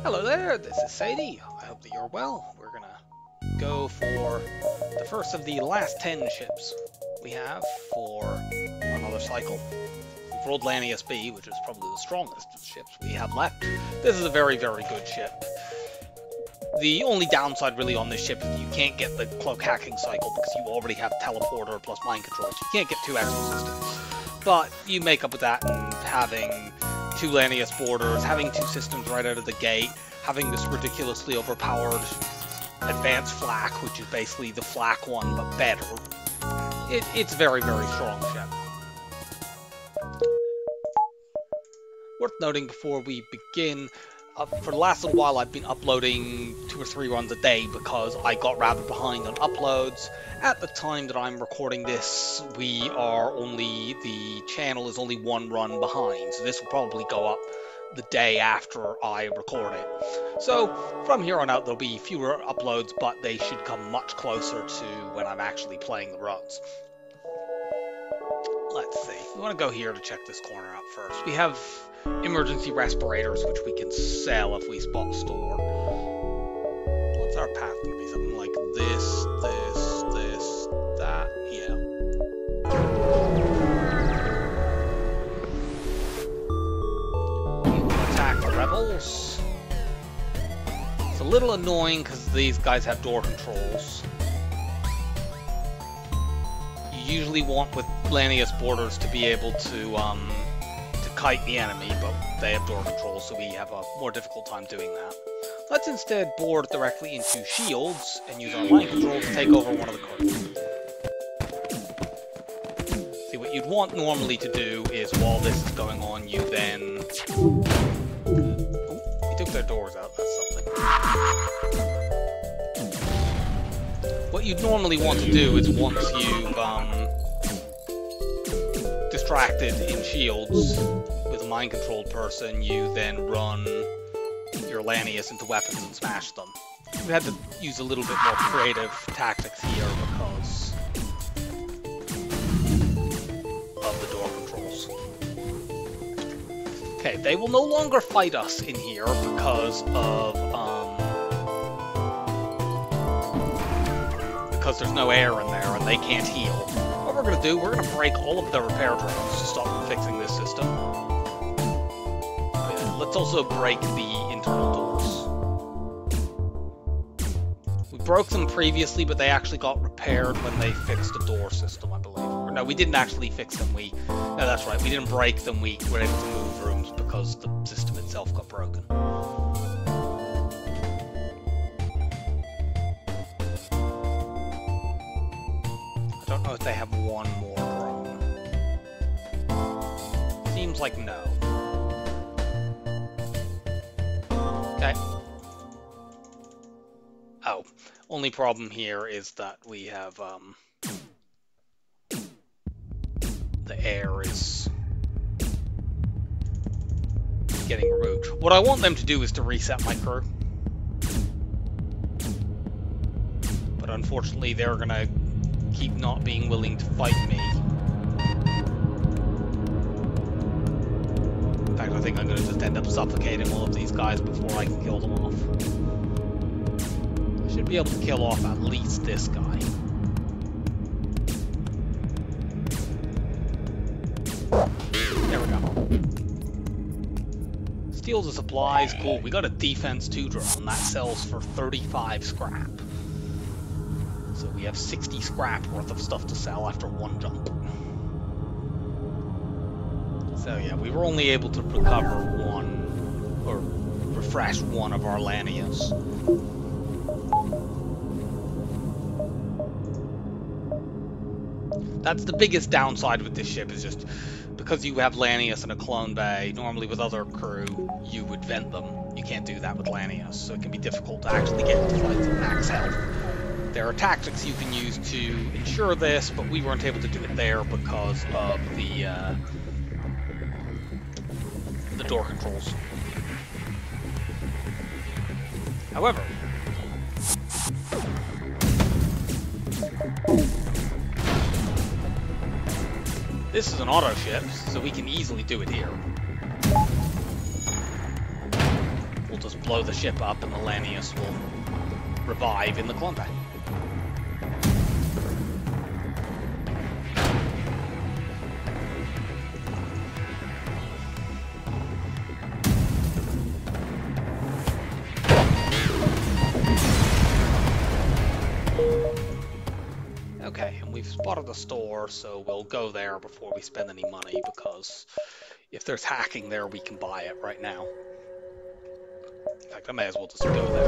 Hello there, this is Sadie. I hope that you're well. We're gonna go for the first of the last 10 ships we have for another cycle. We've rolled Lanius B, which is probably the strongest of the ships we have left. This is a very, very good ship. The only downside really on this ship is that you can't get the cloak hacking cycle because you already have teleporter plus mind control. So you can't get 2 extra systems. But you make up with that and having 2 Lanius boarders, having 2 systems right out of the gate, having this ridiculously overpowered advanced flak, which is basically the flak one but better. It's very, very strong ship. Worth noting before we begin, for the last little while I've been uploading 2 or 3 runs a day because I got rather behind on uploads. At the time that I'm recording this, the channel is only 1 run behind, so this will probably go up the day after I record it. So from here on out there'll be fewer uploads, but they should come much closer to when I'm actually playing the runs. Let's see, we want to go here to check this corner out first. We have emergency respirators, which we can sell if we spot a store. What's our path going to be? Something like this, that, yeah. We will attack the rebels. It's a little annoying because these guys have door controls. You usually want with Lanius boarders to be able to kite the enemy, but they have door controls, so we have a more difficult time doing that. Let's instead board directly into shields and use our mind control to take over one of the cards. See, what you'd want normally to do is, while this is going on, you then... Oh, we took their doors out, that's something. What you'd normally want to do is, once you've distracted in shields with a mind-controlled person, you then run your Lanius into weapons and smash them. We had to use a little bit more creative tactics here because of the door controls. Okay, they will no longer fight us in here because there's no air in there and they can't heal. What we're going to do, we're going to break all of the repair drones to stop them fixing this system. Let's also break the internal doors. We broke them previously, but they actually got repaired when they fixed the door system, I believe. Or no, we didn't actually fix them. No, that's right. We didn't break them. We were able to move rooms because the system itself got broken. I don't know if they have one more drone. Seems like no. Okay. Oh, only problem here is that we have, the air is getting removed. What I want them to do is to reset my crew. But unfortunately, they're gonna keep not being willing to fight me. In fact, I think I'm going to just end up suffocating all of these guys before I can kill them off. I should be able to kill off at least this guy. There we go. Steals the supplies, cool. We got a defense 2 drone that sells for 35 scrap. So we have 60 scrap worth of stuff to sell after 1 jump. So yeah, we were only able to recover 1, or refresh 1 of our Lanius. That's the biggest downside with this ship, is just because you have Lanius in a clone bay. Normally with other crew, you would vent them. You can't do that with Lanius, so it can be difficult to actually get into fights at max health. There are tactics you can use to ensure this, but we weren't able to do it there because of the door controls. However, this is an auto ship, so we can easily do it here. we'll just blow the ship up and the Lanius will revive in the Klondike. Okay, and we've spotted the store, so we'll go there before we spend any money, because if there's hacking there, we can buy it right now. In fact, I may as well just go there.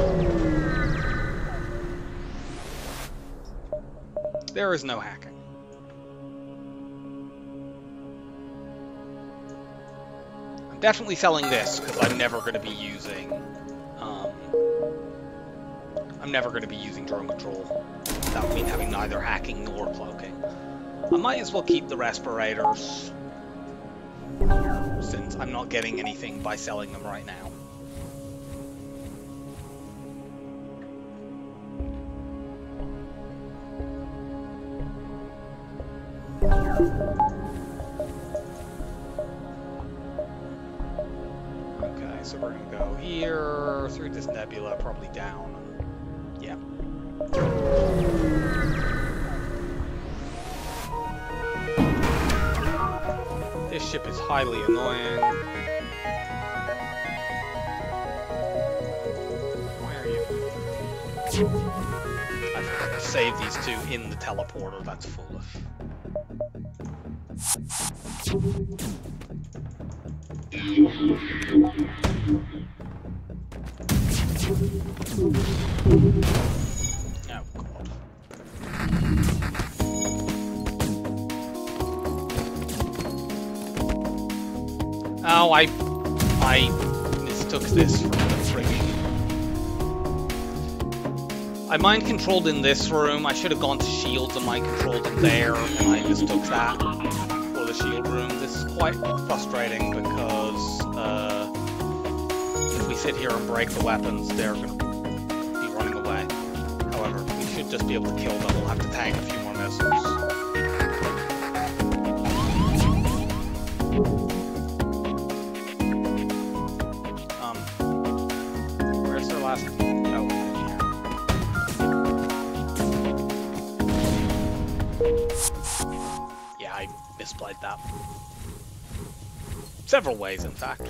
There is no hacking. I'm definitely selling this, because I'm never going to be using... I'm never going to be using drone control. That would mean having neither hacking nor cloaking. I might as well keep the respirators, since I'm not getting anything by selling them right now. Okay, so we're going to go here, through this nebula, probably down. Yeah. This ship is highly annoying. Why are you? I forgot to save these two in the teleporter, that's foolish. Oh, God. Oh, I mistook this for the frigging... I mind-controlled in this room. I should have gone to shields and mind-controlled them there, and I mistook that for the shield room. This is quite frustrating because if we sit here and break the weapons, they're going to be running away. However, we should just be able to kill them. We'll have to tank a few more missiles. Where's their last... Oh, here. Yeah, I misplayed that. Several ways, in fact.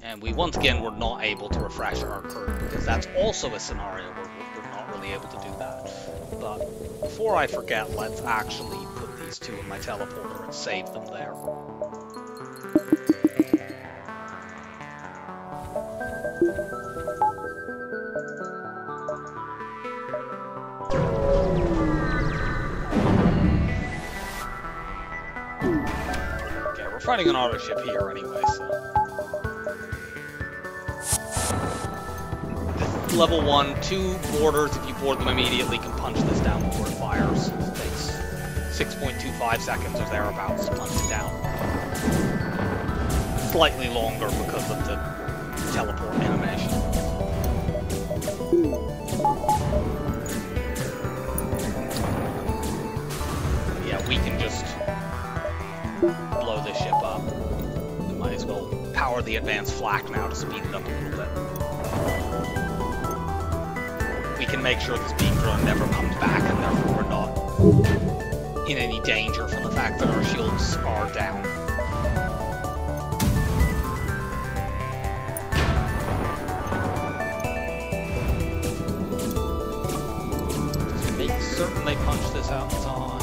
And we once again were not able to refresh our crew, because that's also a scenario where we're not really able to do that. But before I forget, let's actually put these two in my teleporter and save them there. Okay, we're fighting an auto ship here anyway, so... Level 1, 2 boarders, if you board them immediately, can punch this down before it fires. It takes 6.25 seconds or thereabouts to punch it down. Slightly longer because of the teleport animation. Yeah, we can just blow this ship up. We might as well power the advanced flak now to speed it up a little bit. We can make sure this beam drone never comes back, and therefore we're not in any danger from the fact that our shields are down. Just make certain they punch this out in time.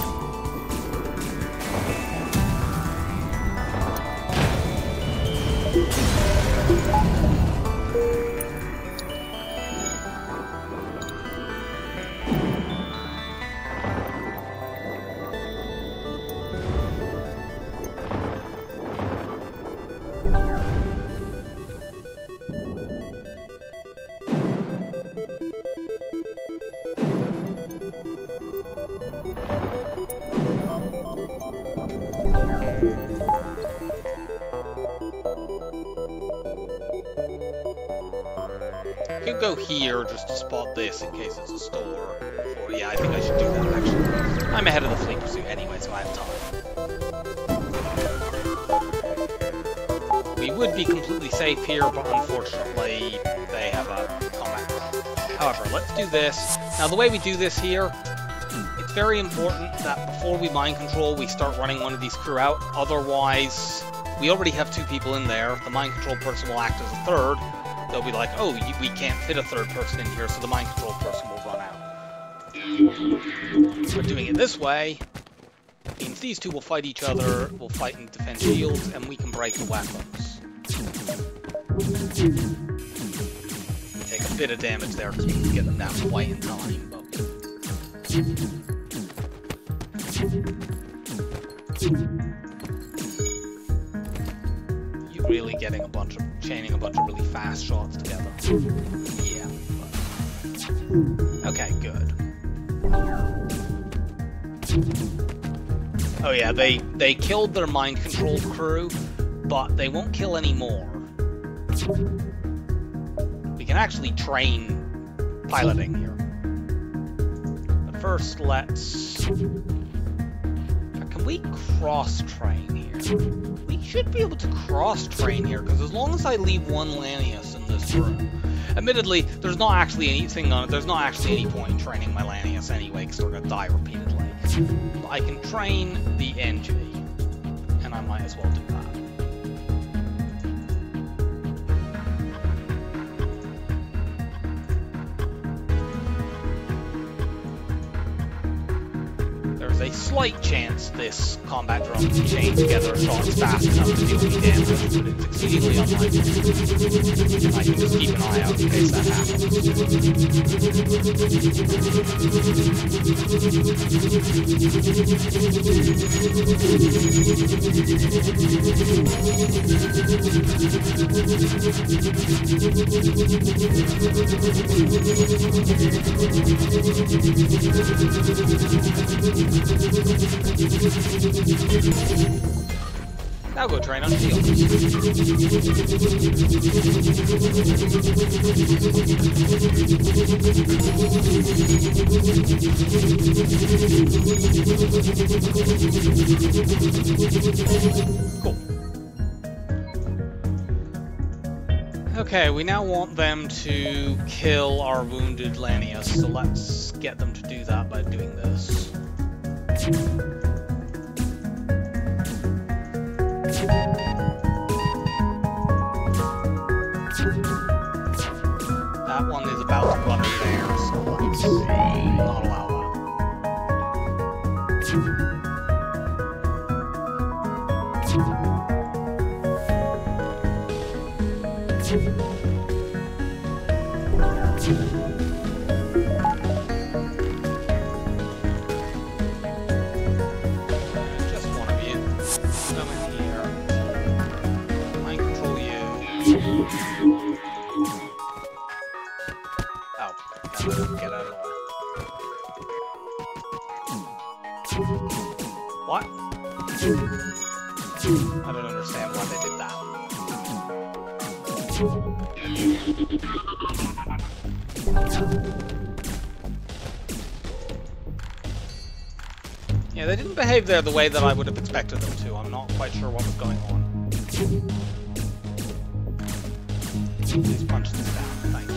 Could go here just to spot this in case it's a store. Or, yeah, I think I should do that actually. I'm ahead of the fleet pursuit anyway, so I have time. We would be completely safe here, but unfortunately they have a combat. However, let's do this. Now the way we do this here, it's very important that before we mind control, we start running one of these crew out. Otherwise, we already have 2 people in there. The mind control person will act as a third. They'll be like, oh, we can't fit a third person in here, so the mind control person will run out. But doing it this way means these 2 will fight each other, will fight and defend shields, and we can break the weapons. We take a bit of damage there because we can get them down quite in time. But... you're really getting chaining a bunch of really fast shots together. Yeah. But... okay, good. Oh yeah, they killed their mind-controlled crew, but they won't kill any more. We can actually train piloting here. But first, let's... can we cross-train here? We should be able to cross-train here, because as long as I leave one Lanius in this room... admittedly, there's not actually anything on it. There's not actually any point in training my Lanius anyway, because they're going to die repeatedly. But I can train the NG, and I might as well do that. There's a slight chance this combat drone can chain together shots fast enough to deal any damage, but it's exceedingly unlikely. I can just keep an eye out in case that happens. Now go train on shields. Cool. Okay, we now want them to kill our wounded Lanius, so let's get them to do that by doing this. That one is about to go under there, so let's not allow that. Just one of you. Come in here. Mind control you. Oh, get out of the way. What? I don't understand why they did that. Yeah, they didn't behave there the way that I would have expected them to. I'm not quite sure what was going on. Please punch this down. Thank you.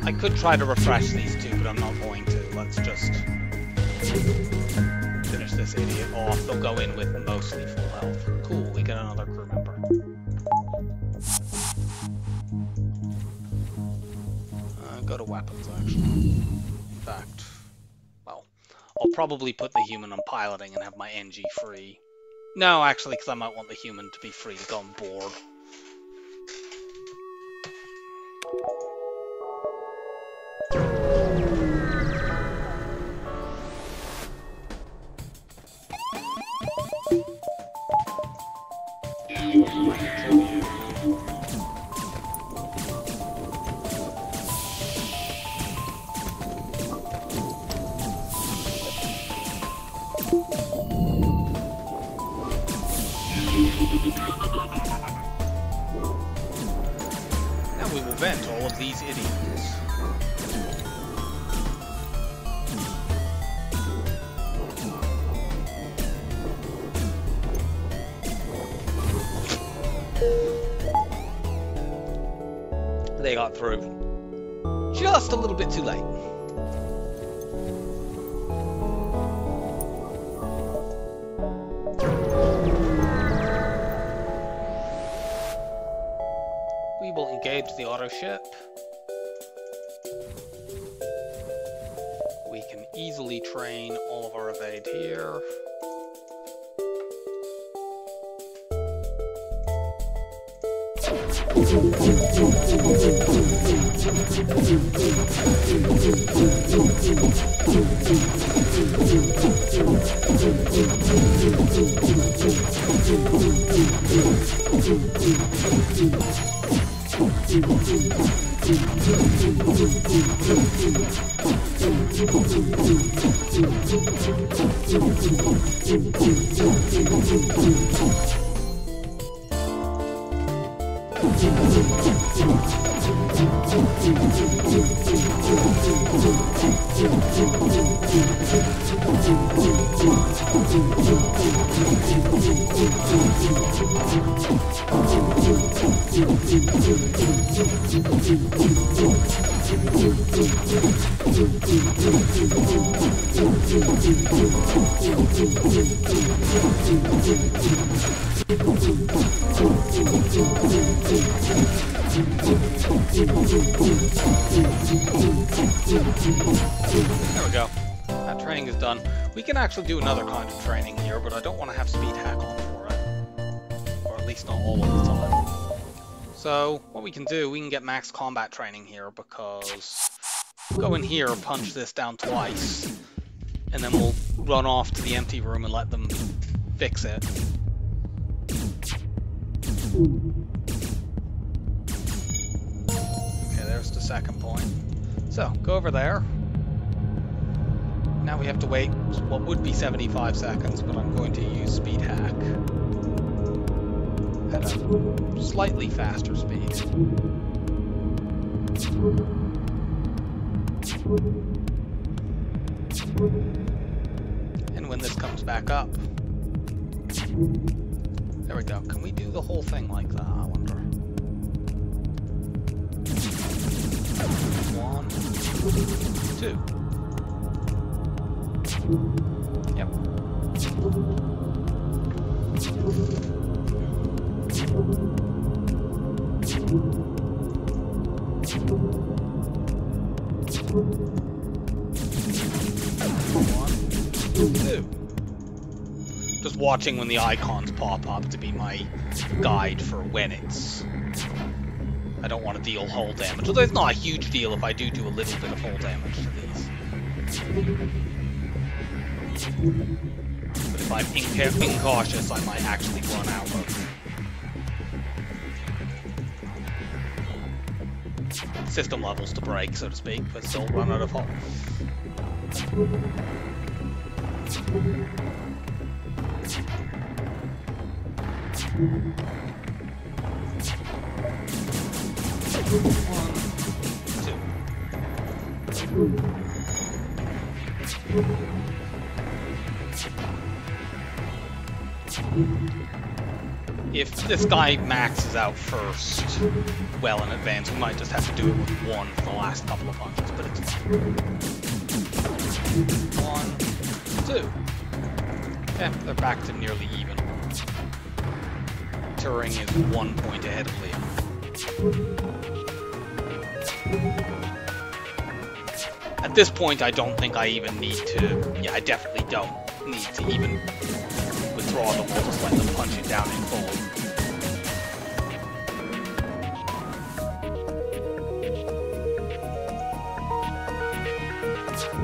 I could try to refresh these 2, but I'm not going to. Let's just finish this idiot off. They'll go in with mostly full health. Cool, we get another crew member. Go to weapons, actually. In fact, well, I'll probably put the human on piloting and have my NG free. No, actually, because I might want the human to be free to go on board. Now we will vent all of these idiots. They got through. Just a little bit too late. We will engage the auto ship. We can easily train all of our evade here. There we go. That training is done. We can actually do another kind of training here, but I don't want to have speed hack on for it. Or at least not all of the time. So, what we can do, we can get max combat training here, because we'll go in here, punch this down twice, and then we'll run off to the empty room and let them fix it. Okay, there's the second point. So, go over there. Now we have to wait what would be 75 seconds, but I'm going to use speed hack at a slightly faster speed. And when this comes back up, there we go. Can we do the whole thing like that, I wonder? 1, 2. Yep. Just watching when the icons pop up to be my guide for when it's... I don't want to deal hull damage, although it's not a huge deal if I do a little bit of hull damage to these. But if I'm incautious, I might actually run out of system levels to break, so to speak, but still run out of hull. If this guy maxes out first, well in advance, we might just have to do it with 1 for the last couple of punches, but it's fine. 1, 2. Yeah, they're back to nearly even. Turing is 1 point ahead of Liam. At this point, I don't think I even need to... Yeah, I definitely don't need to even withdraw them. We'll just let them punch it down in full.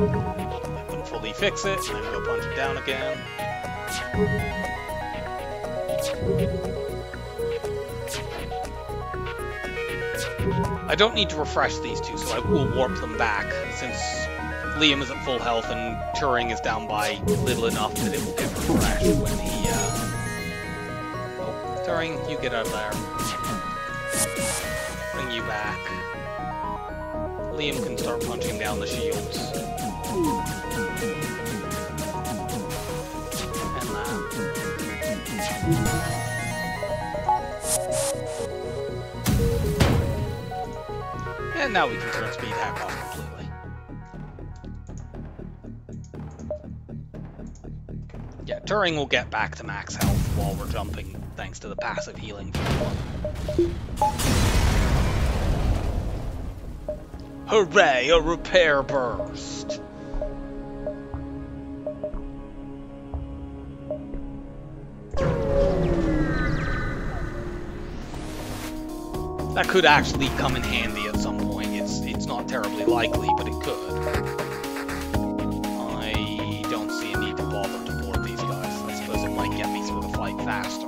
Let them fully fix it, and then we'll punch it down again. I don't need to refresh these two, so I will warp them back, since Liam is at full health and Turing is down by little enough that it will get refreshed when he, Oh, Turing, you get out of there. Bring you back. Liam can start punching down the shields. And that. And now we can turn speed hack off completely. Yeah, Turing will get back to max health while we're jumping, thanks to the passive healing from one. Hooray, a repair burst! That could actually come in handy at some point. It's not terribly likely, but it could. I don't see a need to bother to board these guys. I suppose it might get me through the fight faster.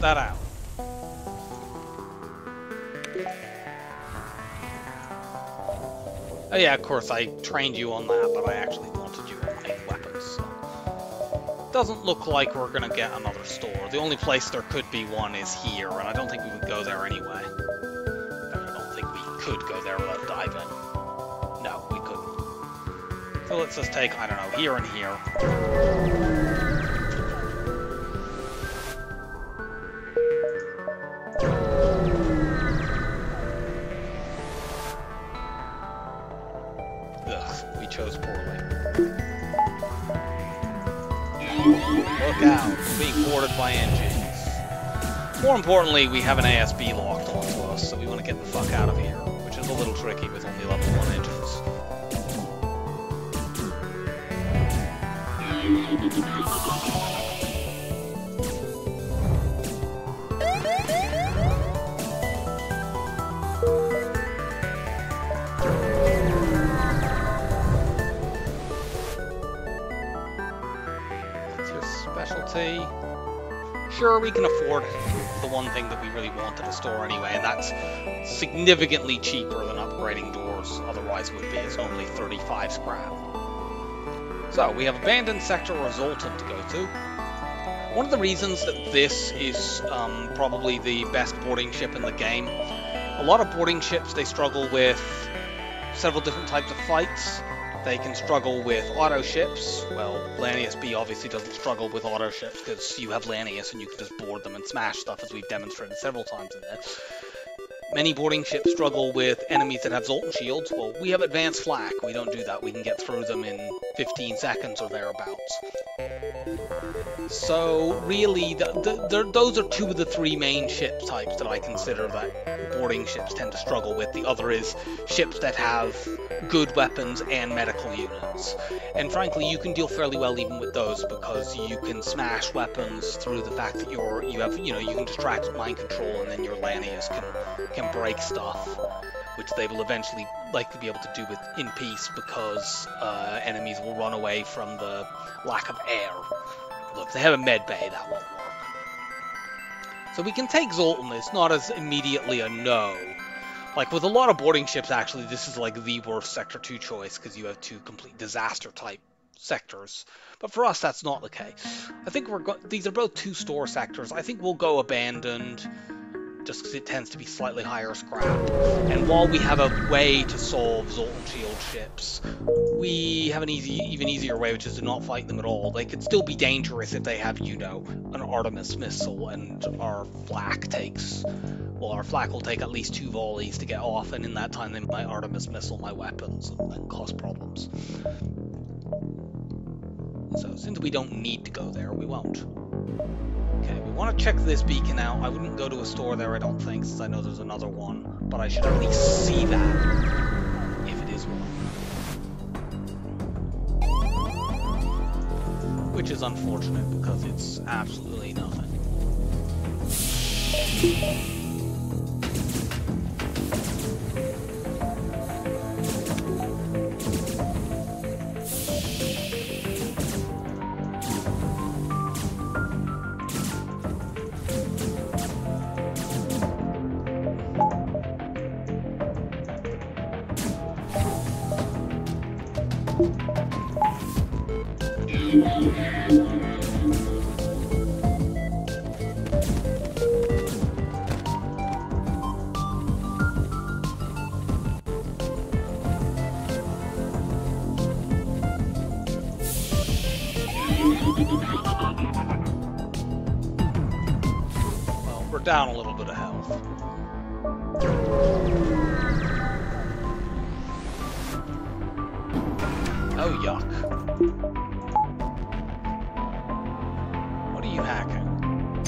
That out. Oh yeah, of course, I trained you on that, but I actually wanted you on main weapons, so... Doesn't look like we're gonna get another store. The only place there could be one is here, and I don't think we would go there anyway. I don't think we could go there without diving. No, we couldn't. So let's just take, I don't know, here and here. Look out, we're being boarded by engines. More importantly, we have an ASB locked onto us, so we want to get the fuck out of here, which is a little tricky with only level 1 engines. Sure, we can afford the one thing that we really wanted to store anyway, and that's significantly cheaper than upgrading doors otherwise would be. It's only 35 scrap. So, we have Abandoned Sector or Zoltan to go to. One of the reasons that this is probably the best boarding ship in the game, a lot of boarding ships, they struggle with several different types of fights. They can struggle with auto ships. Well, Lanius B obviously doesn't struggle with auto ships because you have Lanius and you can just board them and smash stuff, as we've demonstrated several times in this. Many boarding ships struggle with enemies that have Zoltan shields. Well, we have advanced flak. We don't do that. We can get through them in 15 seconds or thereabouts. So, really, those are two of the three main ship types that I consider that boarding ships tend to struggle with. The other is ships that have good weapons and medical units. And frankly, you can deal fairly well even with those because you can smash weapons through the fact that you can distract with mind control, and then your Lanius can break stuff, which they will eventually likely be able to do with in peace because enemies will run away from the lack of air. Look, they have a med bay, that won't work. So we can take Zoltan. It's not as immediately a no. Like with a lot of boarding ships, actually, this is like the worst Sector 2 choice because you have two complete disaster type sectors. But for us, that's not the case. I think these are both 2-store sectors. I think we'll go Abandoned, just because it tends to be slightly higher scrap. And while we have a way to solve Zoltan shield ships, we have an even easier way, which is to not fight them at all. They could still be dangerous if they have, an Artemis missile, and our flak will take at least 2 volleys to get off, and in that time they might Artemis missile my weapons and cause problems. So since we don't need to go there, we won't. Okay, we want to check this beacon out. I wouldn't go to a store there, I don't think, since I know there's another one. But I should at least see that, if it is one. which is unfortunate because it's absolutely nothing. Well, we're down a little bit of health. Oh, yuck. What are you hacking?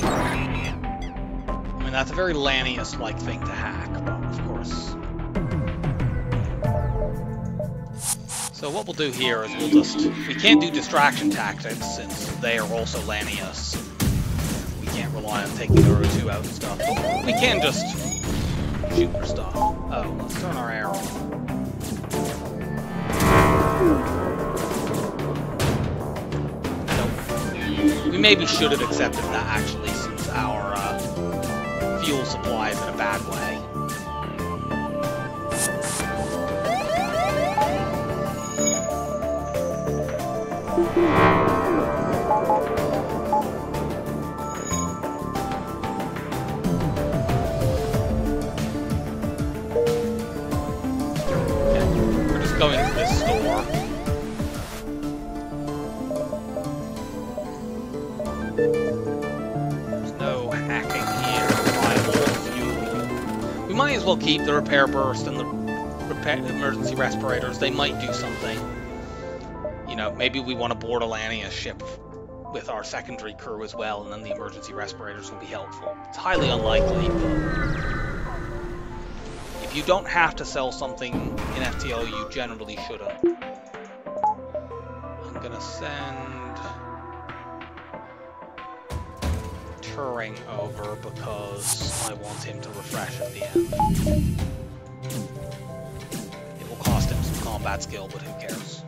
I mean, that's a very Lanius-like thing to hack, but of course. So what we'll do here is we can't do distraction tactics since they are also Lanius. We can't rely on taking the R2 out and stuff. But we can just shoot for stuff. Oh, let's turn our arrow on. We maybe should have accepted that actually, since our fuel supply is in a bad way. Okay, we're just going to this store. We might as well keep the repair burst and the emergency respirators. They might do something. You know, maybe we want to board a Lanius ship with our secondary crew as well, and then the emergency respirators will be helpful. It's highly unlikely, but if you don't have to sell something in FTL, you generally shouldn't. I'm gonna send Turing over because I want him to refresh at the end. It will cost him some combat skill, but who cares?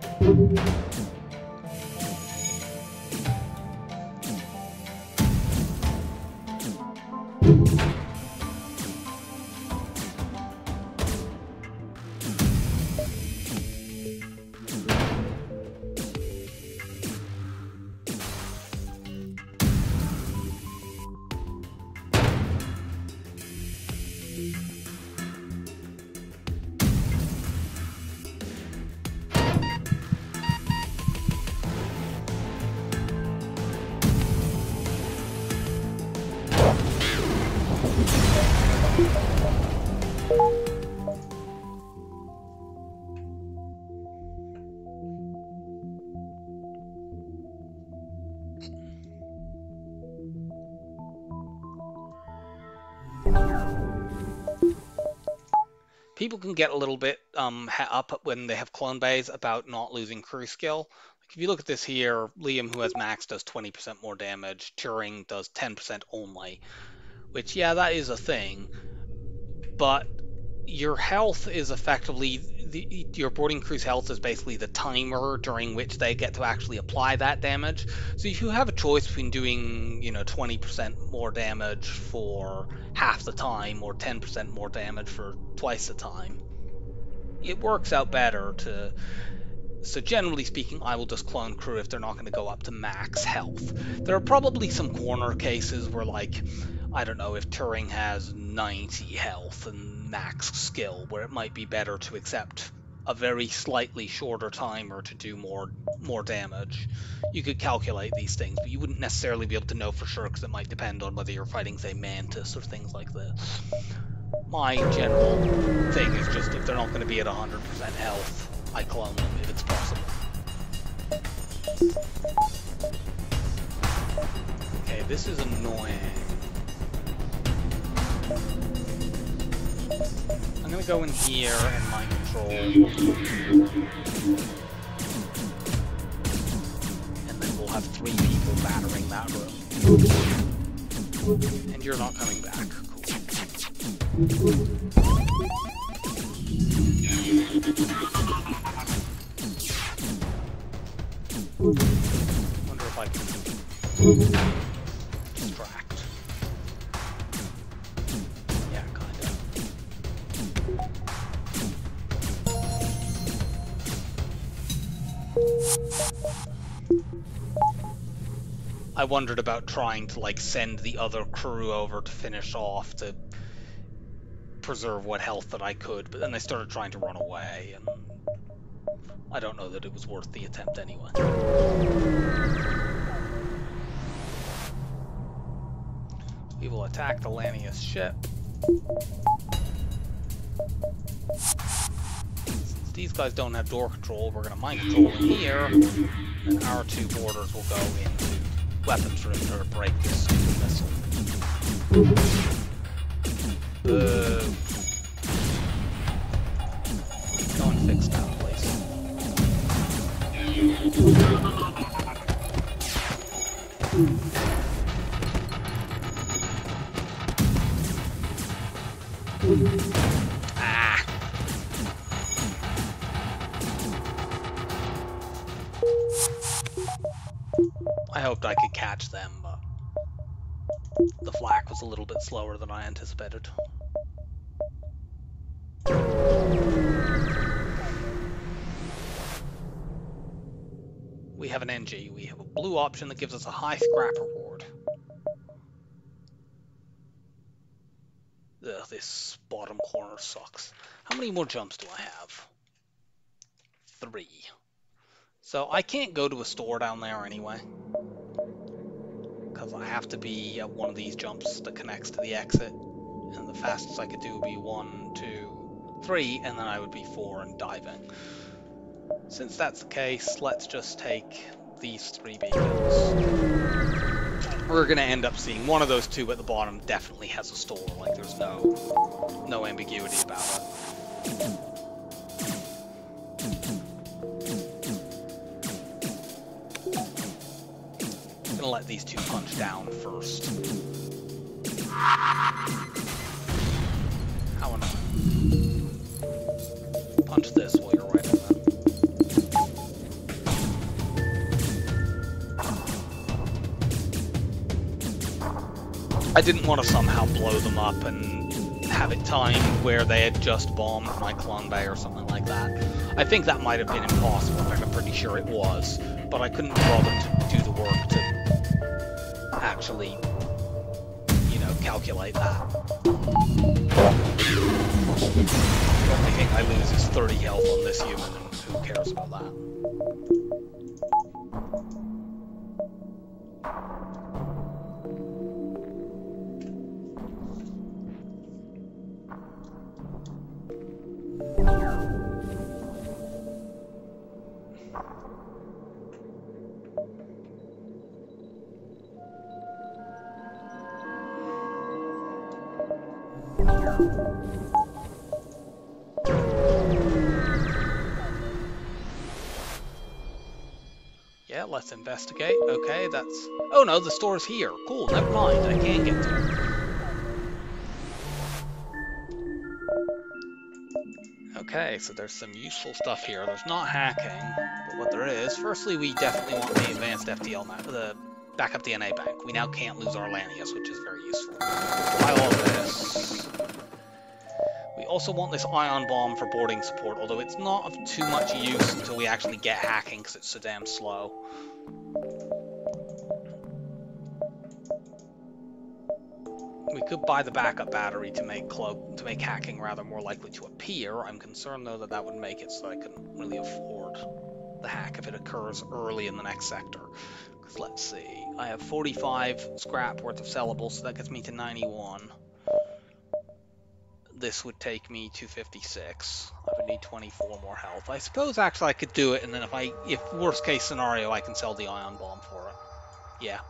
People can get a little bit up when they have clone bays about not losing crew skill. Like if you look at this here, Liam, who has max, does 20% more damage. Turing does 10% only, which, yeah, that is a thing. But your health is effectively, your boarding crew's health is basically the timer during which they get to actually apply that damage. So if you have a choice between doing, 20% more damage for half the time or 10% more damage for twice the time, it works out better to... So generally speaking, I will just clone crew if they're not going to go up to max health. There are probably some corner cases where, like, I don't know, if Turing has 90 health and max skill, where it might be better to accept a very slightly shorter timer to do more damage. You could calculate these things, but you wouldn't necessarily be able to know for sure because it might depend on whether you're fighting, say, Mantis or things like this. My general thing is just if they're not going to be at 100% health, I clone them if it's possible. Okay, this is annoying. I'm gonna go in here and mind control. And then we'll have have 3 people battering that room. And you're not coming back. Cool. Wonder if I can distract. Yeah, kinda. I wondered about trying to like send the other crew over to finish off to preserve what health that I could, but then they started trying to run away, and I don't know that it was worth the attempt anyway. We will attack the Lanius ship. Since these guys don't have door control, we're going to mind control in here, and our 2 boarders will go into weapons room to break this stupid missile. Boo. Go and fix that, please. Ah! I hoped I could catch them, but the flak was a little bit slower than I anticipated. We have an NG. We have a blue option that gives us a high scrap reward. Ugh, this bottom corner sucks. How many more jumps do I have? 3. So I can't go to a store down there anyway, because I have to be at one of these jumps that connects to the exit, and the fastest I could do would be 1, 2, 3, and then I would be 4 and diving. Since that's the case, let's just take these 3 beacons. We're going to end up seeing one of those 2 at the bottom definitely has a store. Like, there's no ambiguity about it. I'm going to let these 2 punch down first. How annoying. Punch this while you're right in there. I didn't want to somehow blow them up and have it timed where they had just bombed my clone bay or something like that. I think that might have been impossible. In fact, I'm pretty sure it was, but I couldn't bother to do the work to actually, you know, calculate that. The only thing I lose is 30 health on this human, and who cares about that? Yeah, let's investigate. Okay, that's... Oh no, the store's here. Cool, never mind. I can get to it. Okay, so there's some useful stuff here. There's not hacking, but what there is... Firstly, we definitely want the advanced FTL map, the backup DNA bank. We now can't lose our Lanius, which is very useful. Buy all this. We also want this ion bomb for boarding support, although it's not of too much use until we actually get hacking because it's so damn slow. We could buy the backup battery to make hacking rather more likely to appear. I'm concerned though that that would make it so I couldn't really afford the hack if it occurs early in the next sector. Because let's see, I have 45 scrap worth of sellables, so that gets me to 91. This would take me to 56. I would need 24 more health. I suppose actually I could do it, and then if worst case scenario, I can sell the ion bomb for it. Yeah.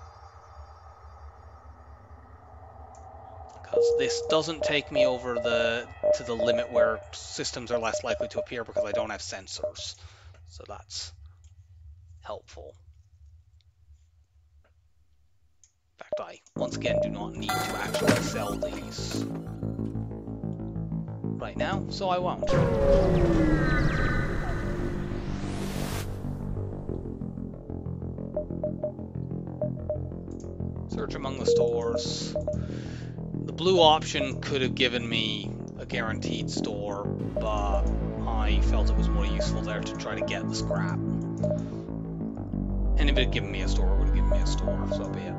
Because this doesn't take me over to the limit where systems are less likely to appear because I don't have sensors. So that's helpful. fact, I once again do not need to actually sell these right now, so I won't. Search among the stores. The blue option could have given me a guaranteed store, but I felt it was more useful there to try to get the scrap. And if it had given me a store, it would have given me a store, so be it.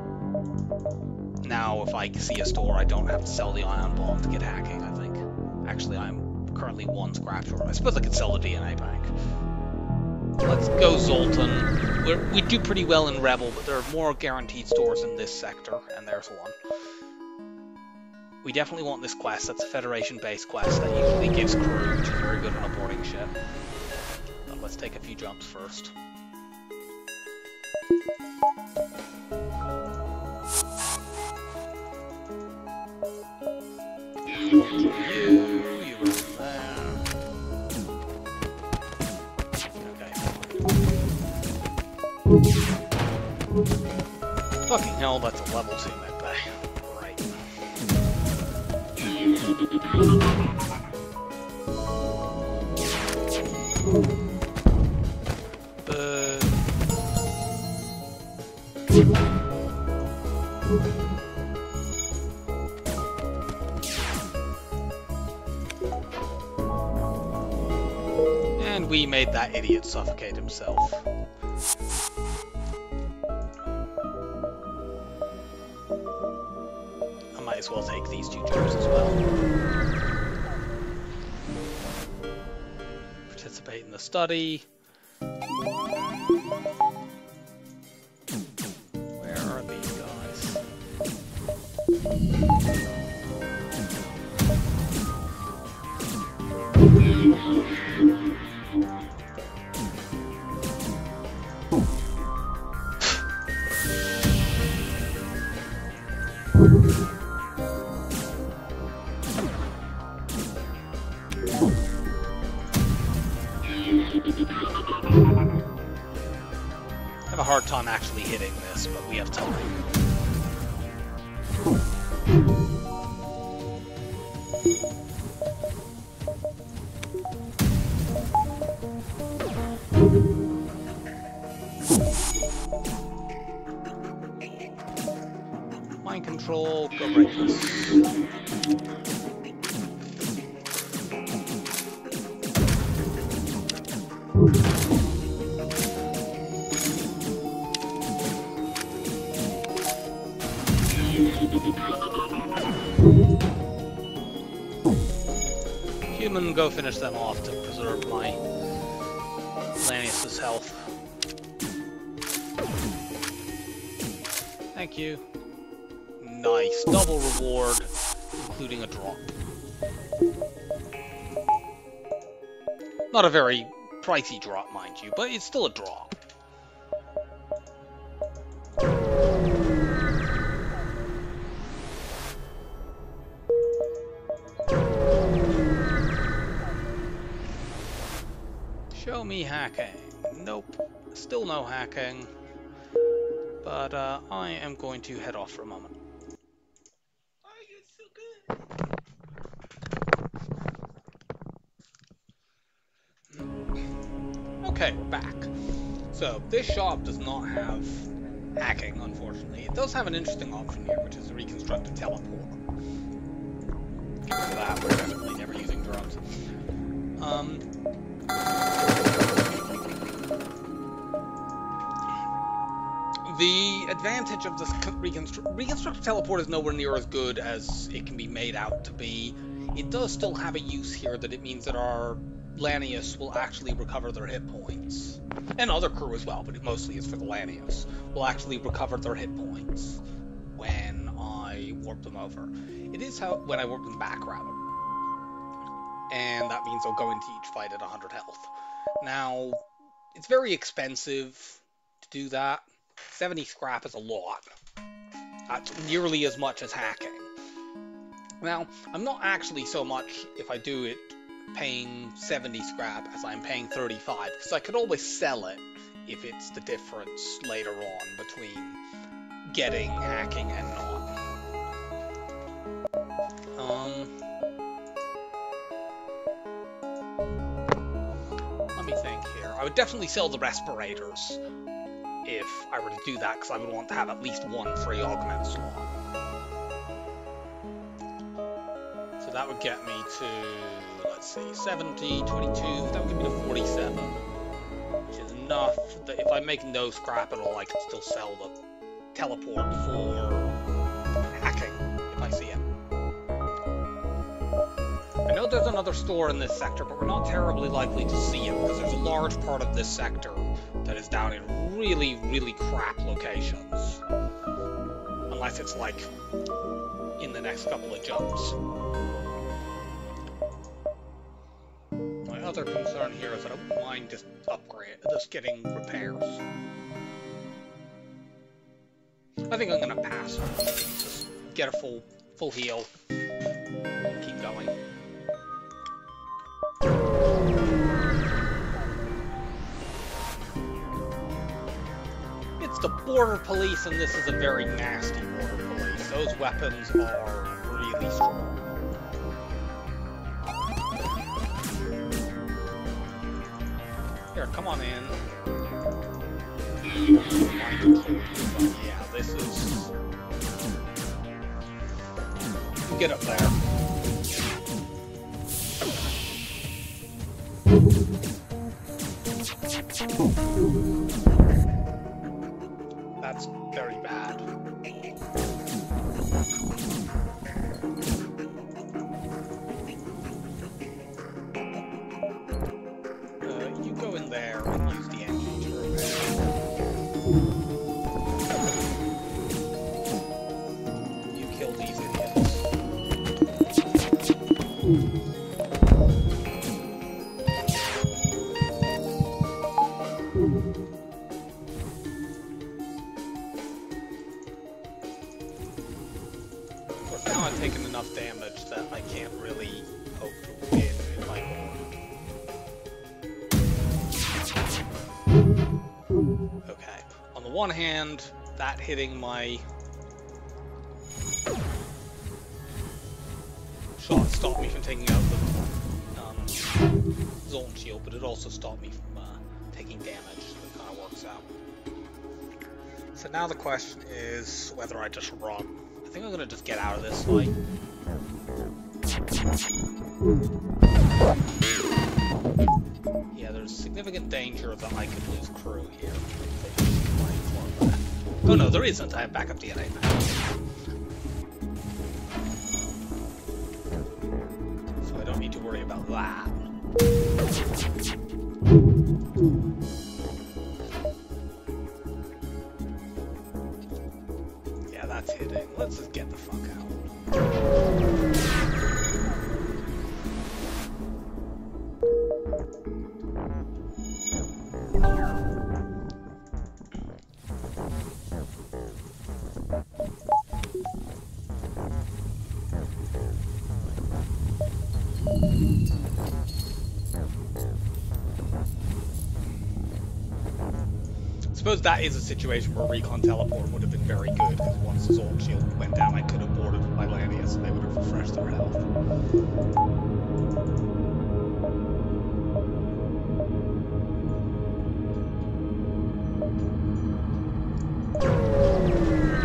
Now, if I see a store, I don't have to sell the ion bomb to get hacking, I think. Actually, I'm currently 1 scrap short. I suppose I could sell the DNA bank. Let's go Zoltan. We do pretty well in Rebel, but there are more guaranteed stores in this sector, and there's one. We definitely want this quest. That's a Federation-based quest that usually gives crew, which is very good on a boarding ship. But let's take a few jumps first. You run there. Okay. Fucking hell, that's a level 2 medbay. Right. And we made that idiot suffocate himself. I might as well take these 2 jumps as well. Participate in the study. Where are these guys? I have a hard time actually hitting this, but we have time. Mind control, go break this. Human, go finish them off to preserve my Lanius' health. Thank you. Nice. Double reward, including a drop. Not a very pricey drop, mind you, but it's still a drop. Show me hacking. Nope. Still no hacking. But I am going to head off for a moment. Oh, you're so good. Okay, we're back. So, this shop does not have hacking, unfortunately. It does have an interesting option here, which is a reconstructed teleport. Get rid of that, we're definitely never using drones. The advantage of this reconstructed teleport is nowhere near as good as it can be made out to be. It does still have a use here that it means that our Lanius will actually recover their hit points. And other crew as well, but it mostly is for the Lanius. Will actually recover their hit points when I warp them over. It is when I warp them back, rather. And that means they'll go into each fight at 100 health. Now, it's very expensive to do that. 70 scrap is a lot. That's nearly as much as hacking. Now, I'm not actually so much, if I do it, paying 70 scrap as I'm paying 35, because I could always sell it if it's the difference later on between getting hacking and not. Let me think here. I would definitely sell the respirators if I were to do that, because I would want to have at least one free augment slot. So that would get me to, let's see, 70, 22, that would get me to 47. Which is enough that if I'm making no scrap at all, I can still sell the teleport for hacking, if I see it. I know there's another store in this sector, but we're not terribly likely to see it, because there's a large part of this sector that is down in really, really crap locations. Unless it's, like, in the next couple of jumps. My other concern here is that I wouldn't mind just getting repairs. I think I'm gonna pass. Just get a full heal and keep going. It's the border police, and this is a very nasty border police. Those weapons are really strong. Here, come on in. Yeah, this is... You get up there. That's very bad. You go in there and use the engine to repair. You kill these idiots. Of course, now I've taken enough damage that I can't really hope to win in my board. Okay. On the one hand, that hitting my shot stopped me from taking out the zone shield, but it also stopped me from taking damage, so it kind of works out. So now the question is whether I just run. I think I'm going to just get out of this fight. Yeah, there's significant danger that I could lose crew here. Oh no, there isn't. I have backup DNA now. So I don't need to worry about that. Yeah, that's hitting. Let's just get the fuck out. I suppose that is a situation where recon teleport would have been very good, because once the Zorn shield went down, I could have boarded with my Lanius and they would have refreshed their health.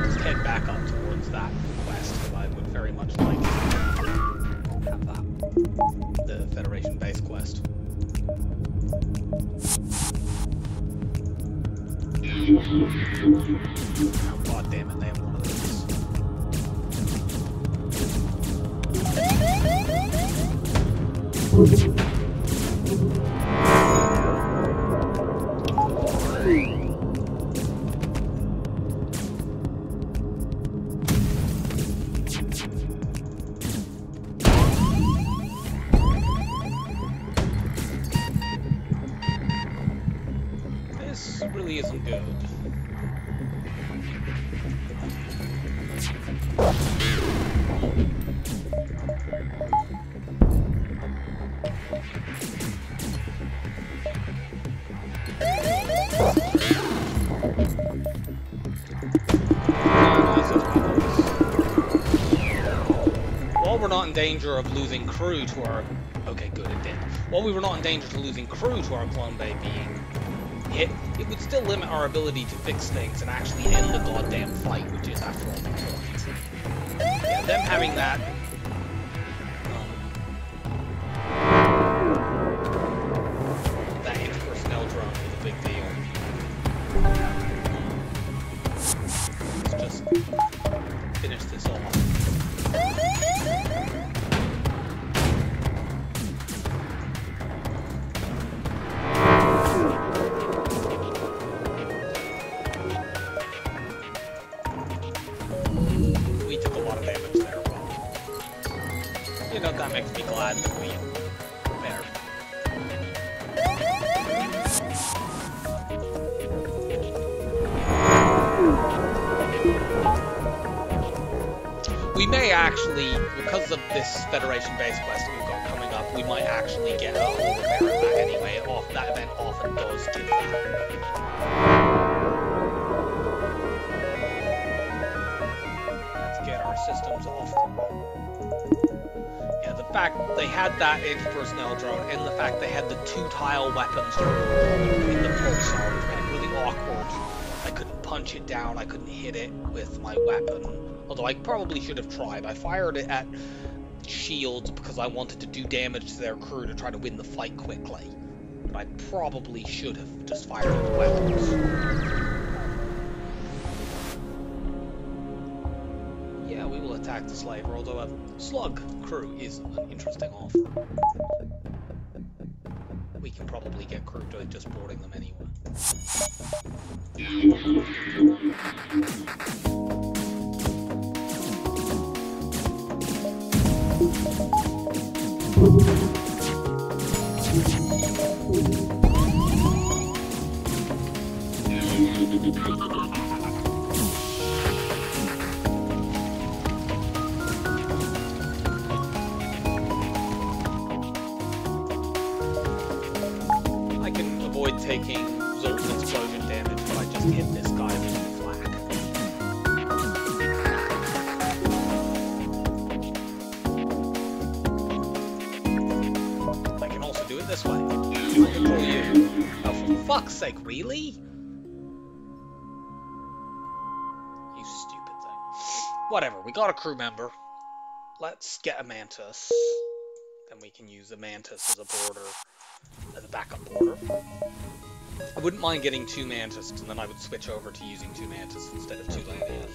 Just head back up towards that quest, because I would very much like to have that. The Federation base quest. Oh, God damn it, they have one of those. This really isn't good. those weapons. While we're not in danger of losing crew to our... Okay, good, it did. While we were not in danger of losing crew to our clone bay being hit, it would still limit our ability to fix things and actually end the goddamn fight, which is after all the point. Yeah, them having that... that anti-personnel drone was a big deal. Let's just finish this off. That makes me glad that we repaired. We may actually, because of this Federation base quest we've got coming up, we might actually get a whole repair back anyway. That event often does give that. Let's get our systems off. The fact they had that anti-personnel drone and the fact they had the 2-tile weapons in the pulsar, which made it really awkward. I couldn't punch it down, I couldn't hit it with my weapon. Although I probably should have tried. I fired it at shields because I wanted to do damage to their crew to try to win the fight quickly. But I probably should have just fired at the weapons. Yeah, we will attack the slaver, although a slug crew is an interesting offer. We can probably get crew to just boarding them anyway. Taking Zoltan explosion damage, but I just hit this guy with the flak. I can also do it this way. I'll control you. Oh, for fuck's sake, really? You stupid thing. Whatever, we got a crew member. Let's get a Mantis. Then we can use the Mantis as a border, as a backup border. I wouldn't mind getting 2 Mantis, and then I would switch over to using 2 Mantis instead of 2 Lanius.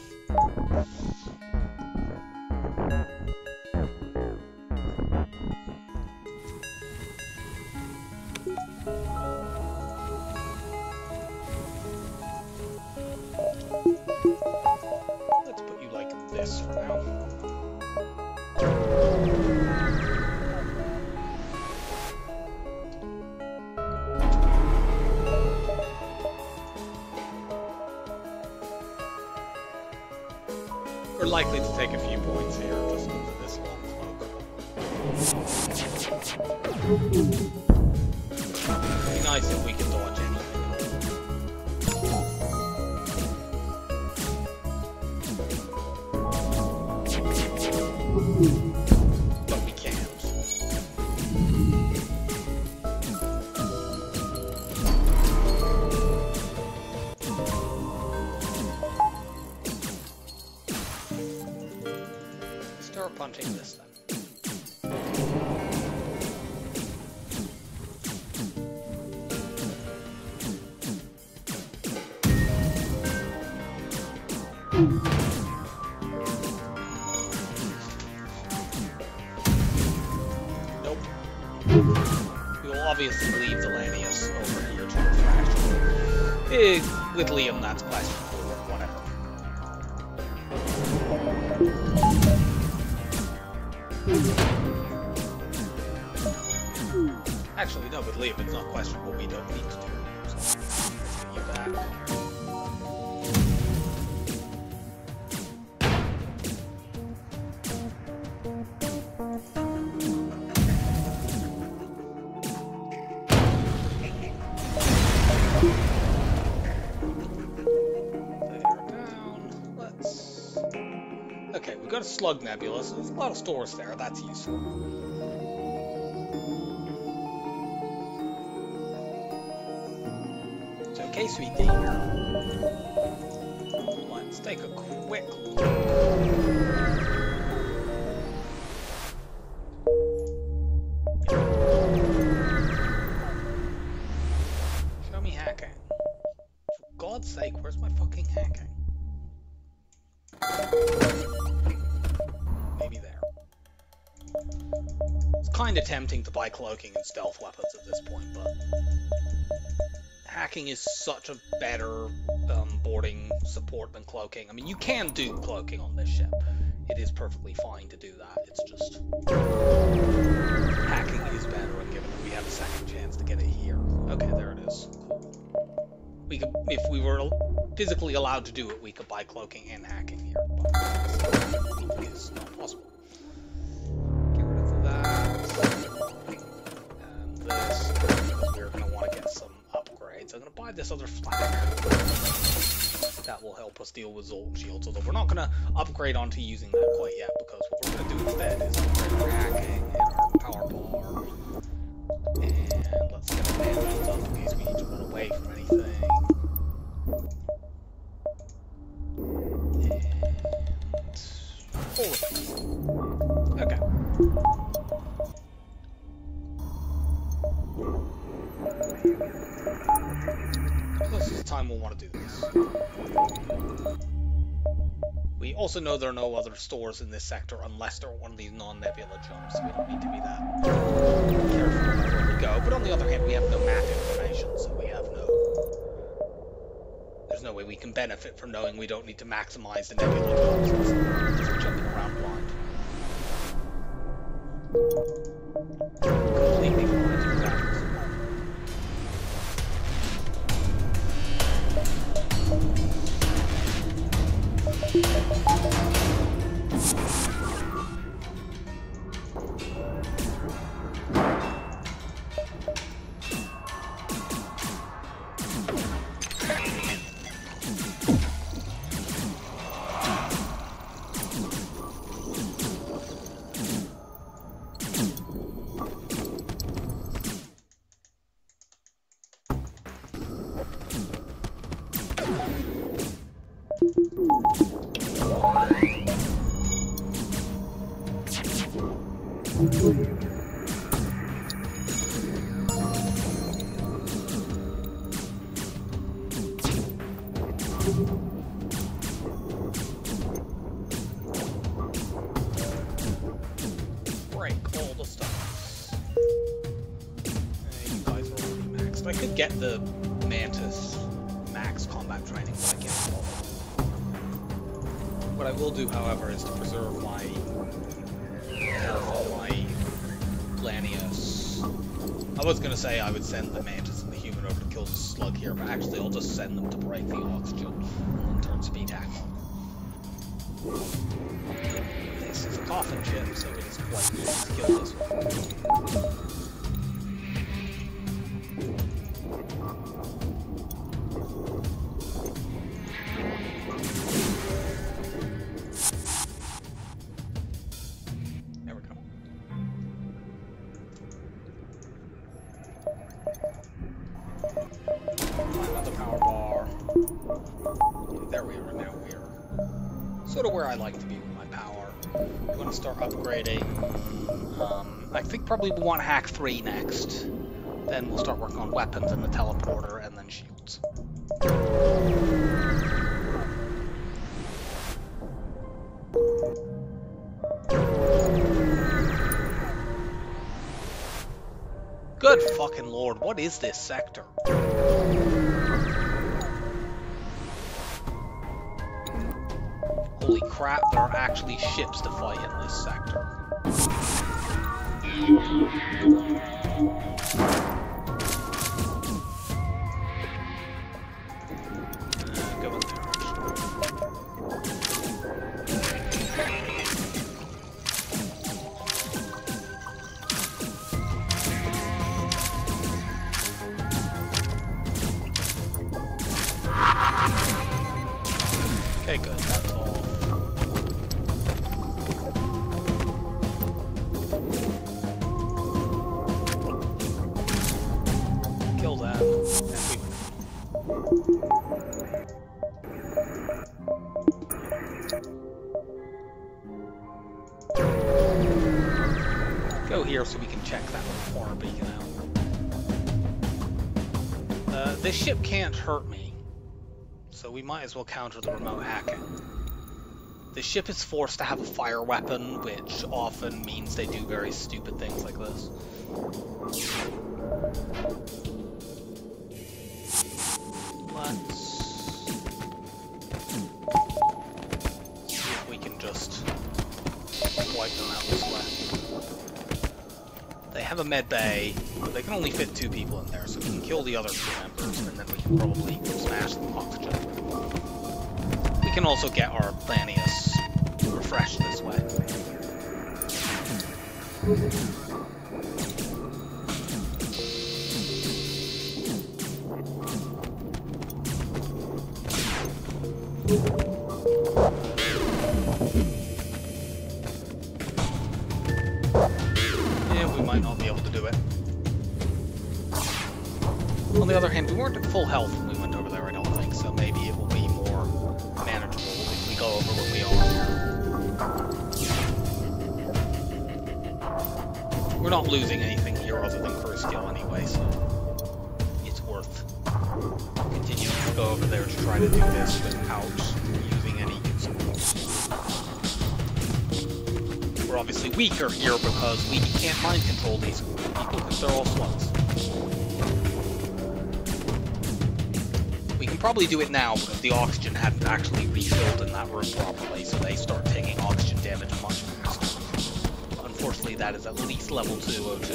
Let's put you like this for now. We're likely to take a few points here just because of this long cloak. It'd be nice if we could dodge anything. But we can't. Start punching this then. Nope. We will obviously leave the Lanius over here to refract. With Liam, that's questionable, or whatever. Actually, no, with Liam, it's not questionable. We don't need to do it. So, you back. They are down. Let's Okay, we've got a slug nebula, so there's a lot of stores there. That's useful. It's okay, sweetie. Let's take a quick look. Show me hacking. For God's sake, where's my fucking hacking? Maybe there. It's kind of tempting to buy cloaking and stealth weapons at this point, but hacking is such a better boarding support than cloaking. I mean, you can do cloaking on this ship. It is perfectly fine to do that. It's just hacking is better, and given that we have a second chance to get it here. Okay, there it is. Cool. We could, if we were physically allowed to do it, we could buy cloaking and hacking here, but it's not possible. Get rid of that. And this, because we're going to want to get some upgrades. I'm going to buy this other flag. That will help us deal with Zoltan shields, although we're not going to upgrade onto using that quite yet, because what we're going to do instead is upgrade our hacking and our power bar. And let's get our mansions up in case we need to run away from anything. Okay. This is the time we'll want to do this. We also know there are no other stores in this sector unless they're one of these non-nebula jumps. We don't need to be that careful about where we go. But on the other hand, we have no map information, so we have no... There's no way we can benefit from knowing we don't need to maximize the nebula jumps. Just jumping around blind. Completely blind for that. I could get the Mantis max combat training, but I can't bother. What I will do, however, is to preserve my Lanius. I was going to say I would send the Mantis and the human over to kill the slug here, but actually I'll just send them to break the oxygen and then turn speed hack on. This is a coffin ship, so it is quite easy to kill this one. I like to be with my power. I'm going to start upgrading. I think probably we'll want Hack 3 next. Then we'll start working on weapons and the teleporter and then shields. Good fucking lord, what is this sector? Holy crap, there are actually ships to fight in this sector. Go in there, okay, good, that's all. here so we can check that little corner beacon out. This ship can't hurt me, so we might as well counter the remote hacking. The ship is forced to have a fire weapon, which often means they do very stupid things like this. Let's see if we can just wipe them out this way. They have a med bay, but they can only fit 2 people in there, so we can kill the other crew members, and then we can probably smash the oxygen. We can also get our Lanius refreshed this way. Yeah, we might not be able to do it. On the other hand, we weren't at full health when we went over there, I don't think, so maybe it will be more manageable if we go over what we are. We're not losing anything here other than crew skill anyway, so it's worth continuing to go over there to try to do this without using any consumables. We're obviously weaker here because we can't mind control these people because they're all slugs. We can probably do it now because the oxygen hadn't actually refilled in that room properly, so they start taking oxygen damage much faster. Unfortunately, that is at least level 202.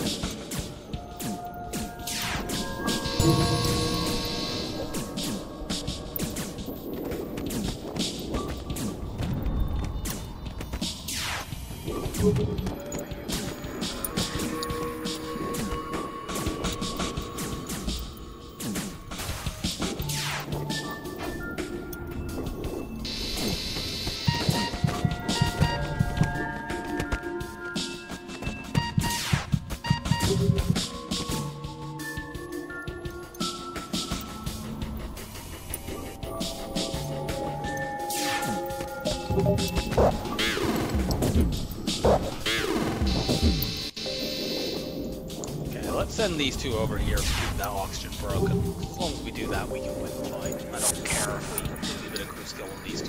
Send these 2 over here to keep that oxygen broken. As long as we do that, we can win the fight. I don't care if we lose a bit of crew skill on these 2.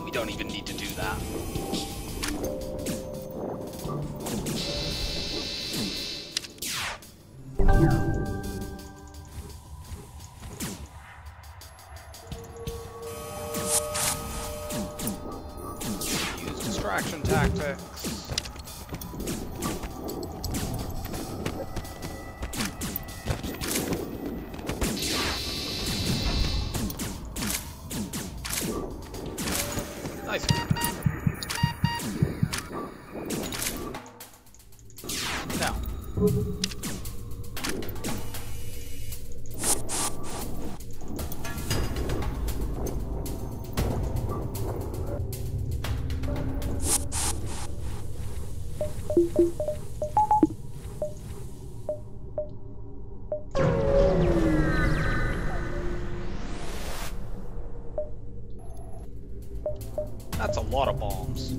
We don't even need to do that. Distraction tactics. Nice. Now. That's a lot of bombs.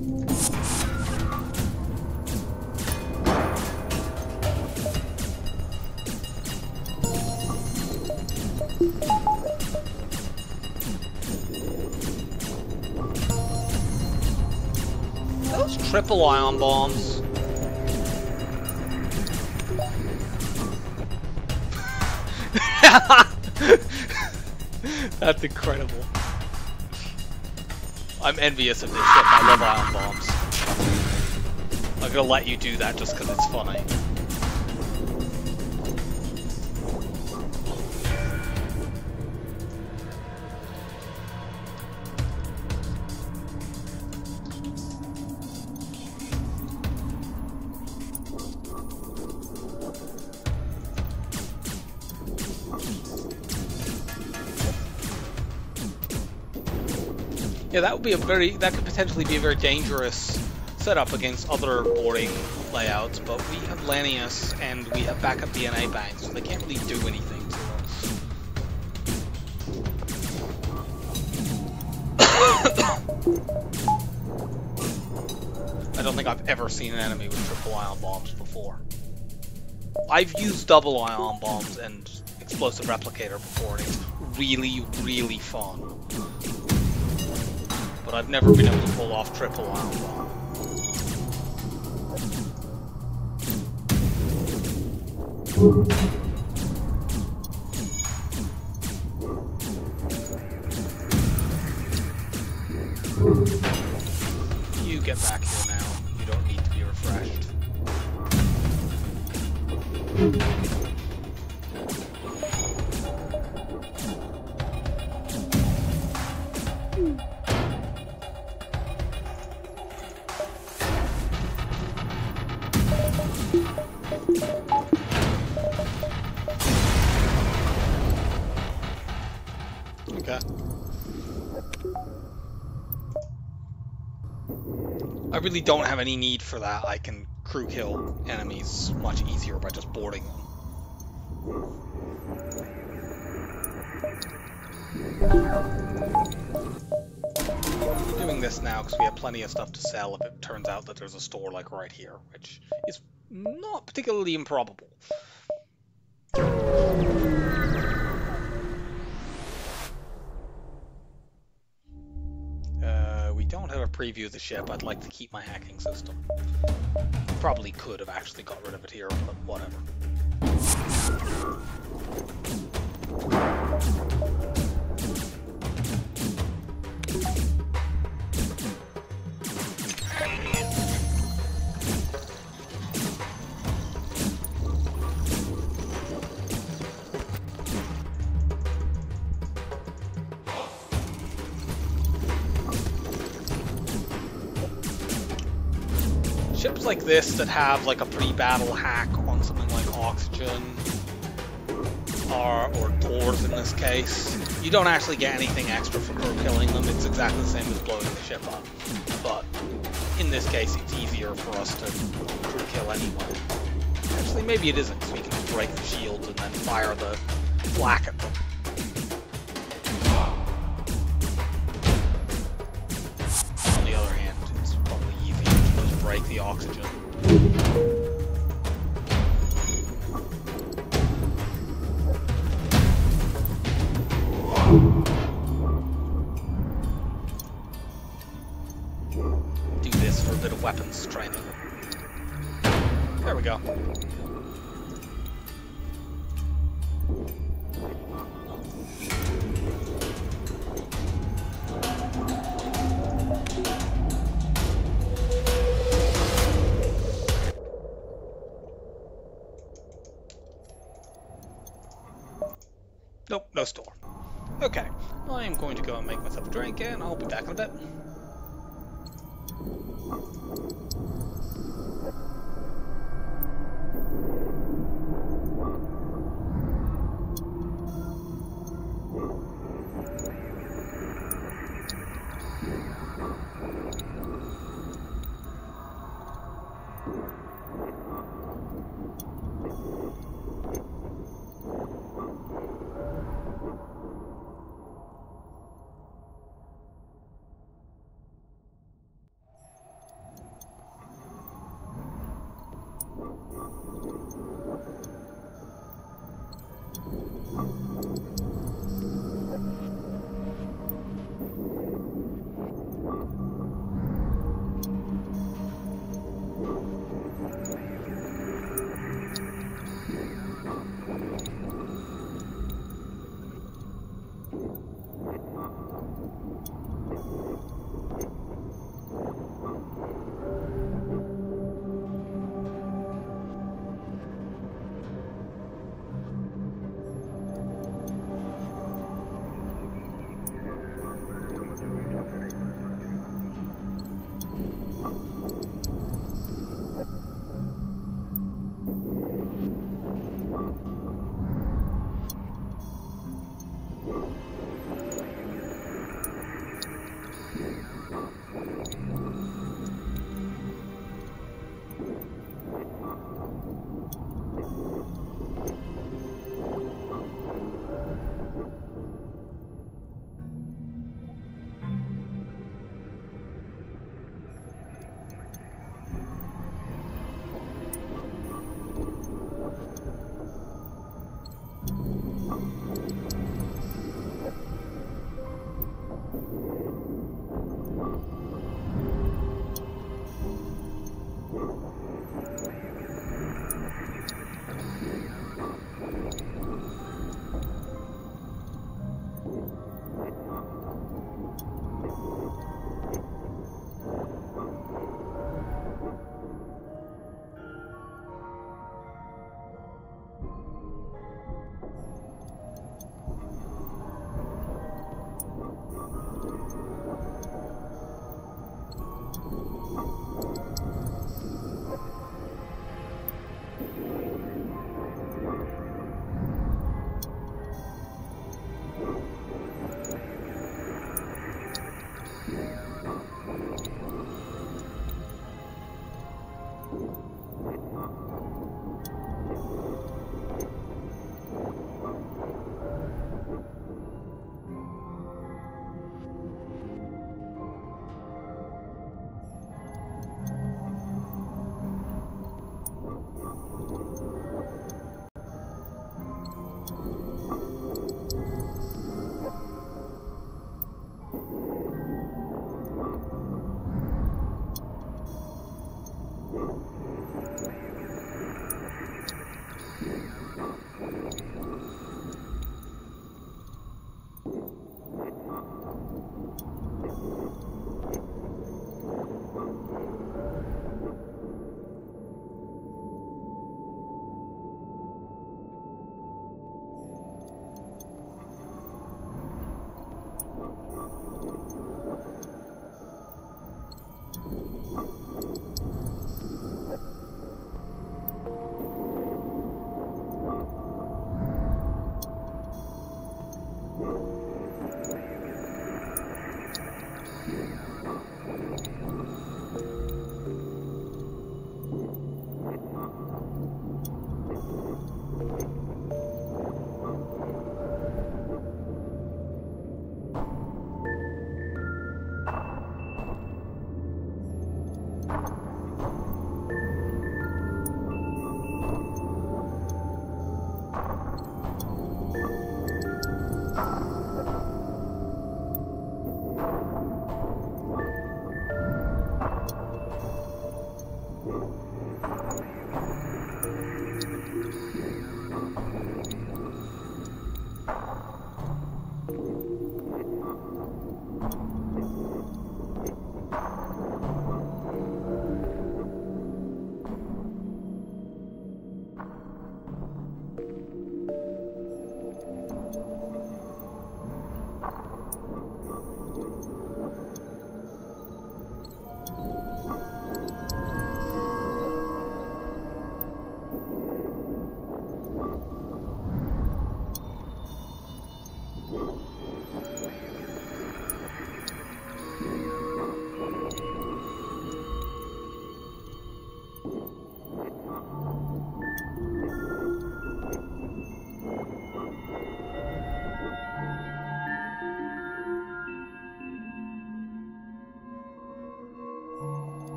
Those triple ion bombs. That's incredible. I'm envious of this ship. I love ion bombs. I'm gonna let you do that just because it's funny. Yeah, that would be that could potentially be a very dangerous setup against other boarding layouts, but we have Lanius and we have backup DNA banks, so they can't really do anything to us. think I've ever seen an enemy with triple ion bombs before. I've used double ion bombs and explosive replicator before, and it's really, really fun. But I've never been able to pull off triple ion bomb. You get back here now. You don't need to be refreshed. Okay. I really don't have any need for that. I can crew kill enemies much easier by just boarding them. I'm doing this now because we have plenty of stuff to sell if it turns out that there's a store like right here, which is not particularly improbable. We don't have a preview of the ship. I'd like to keep my hacking system. Probably could have actually got rid of it here, but whatever. Ships like this that have like a pre-battle hack on something like oxygen or doors in this case, you don't actually get anything extra for crew killing them. It's exactly the same as blowing the ship up. But in this case, it's easier for us to crew kill anyway. Actually, maybe it isn't, because we can just break the shields and then fire the flak at them. On the other hand, it's probably easier to just break the oxygen. Do this for a bit of weapons training. There we go. Nope, no store. Okay, I'm going to go and make myself a drink, and I'll be back in a bit.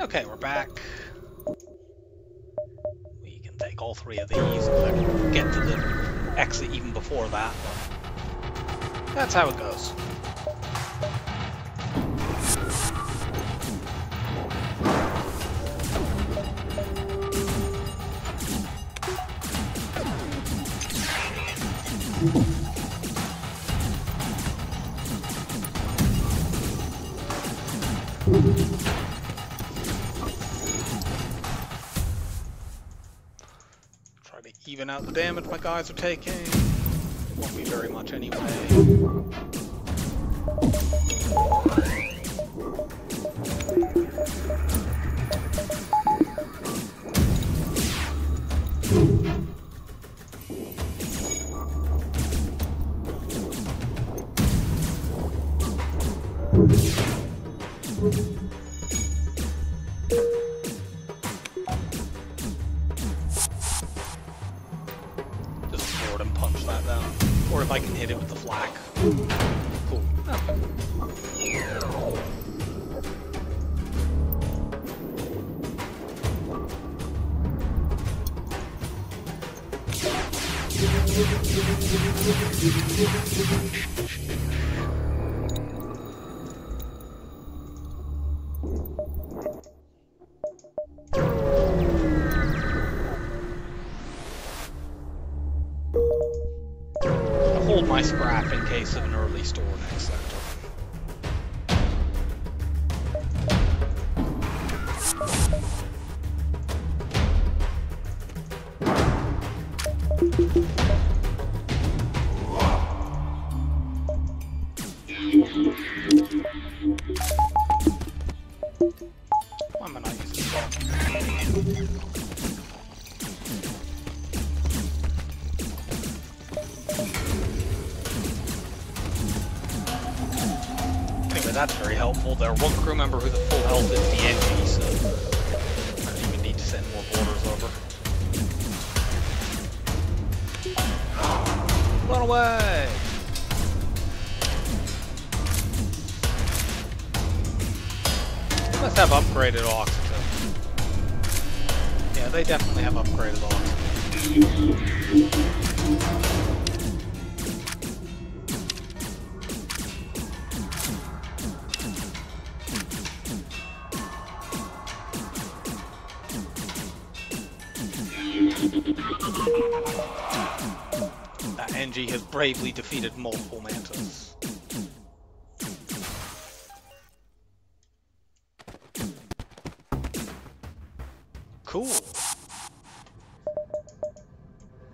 Okay, we're back. We can take all three of these. I can get to the exit even before that, but that's how it goes. Try to even out the damage my guys are taking. Won't be very much anyway. Just forward and punch that down. Or if I can hit it with the flak. Cool. I'll hold my scrap in case of an early store next sector. Why am I not using the bomb? Anyway, that's very helpful. There one crew member who's at full health is the NG, so I don't even need to send more boarders over. Run away! They must have upgraded oxygen. Yeah, they definitely have upgraded oxygen. That NG has bravely defeated multiple mantas. Cool.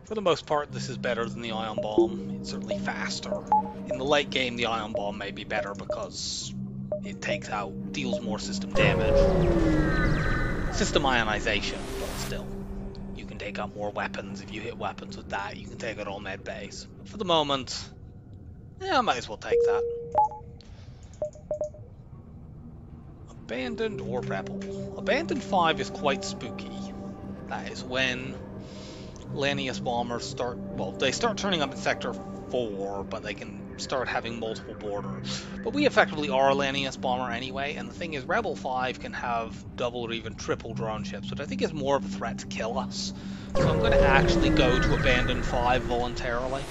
For the most part, this is better than the ion bomb. It's certainly faster. In the late game, the ion bomb may be better because it deals more system damage. System ionization, but still. You can take out more weapons if you hit weapons with that. You can take out all med bays. But for the moment, yeah, I might as well take that. Abandoned or rebel. Abandoned 5 is quite spooky. That is when Lanius bombers start, well, they start turning up in Sector 4, but they can start having multiple borders. But we effectively are a Lanius bomber anyway, and the thing is, Rebel 5 can have double or even triple drone ships, which I think is more of a threat to kill us. So I'm going to actually go to Abandoned 5 voluntarily.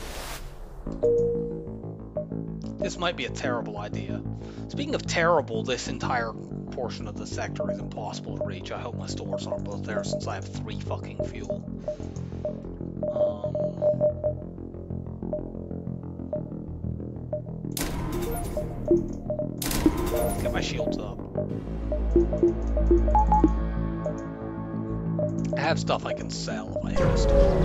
This might be a terrible idea. Speaking of terrible, this entire portion of the sector is impossible to reach. I hope my stores are both there since I have 3 fucking fuel. Get my shields up. I have stuff I can sell if I hit a store.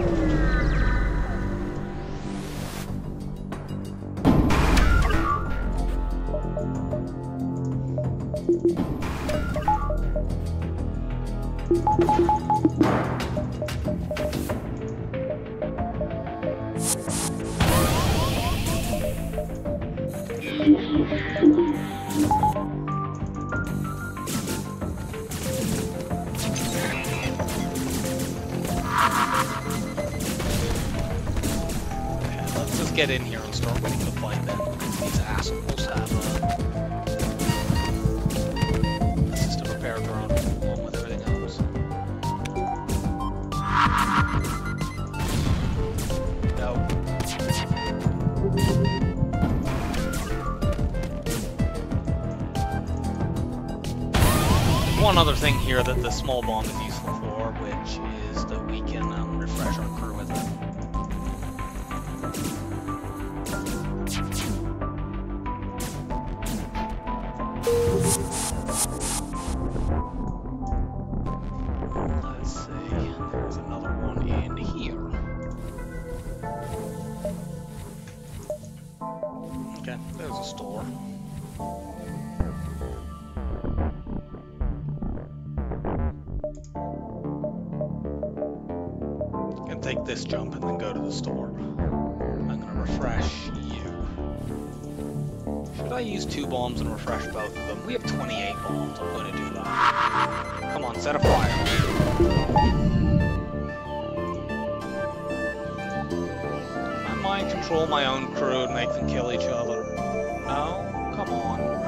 Get in here and start winning the fight then, because these assholes have a system repair drone along with everything else. No. There's one other thing here that the small bomb is useful for, which is that we can refresh our crew with it. Let's see, there's another one in here. Okay, there's a store. Gonna take this jump and then go to the store. I'm gonna refresh you. Should Could I use 2 bombs and refresh both of them? We have 28 bombs. I'm going to do that. Come on, set a fire. I mind control my own crew and make them kill each other. No? Come on.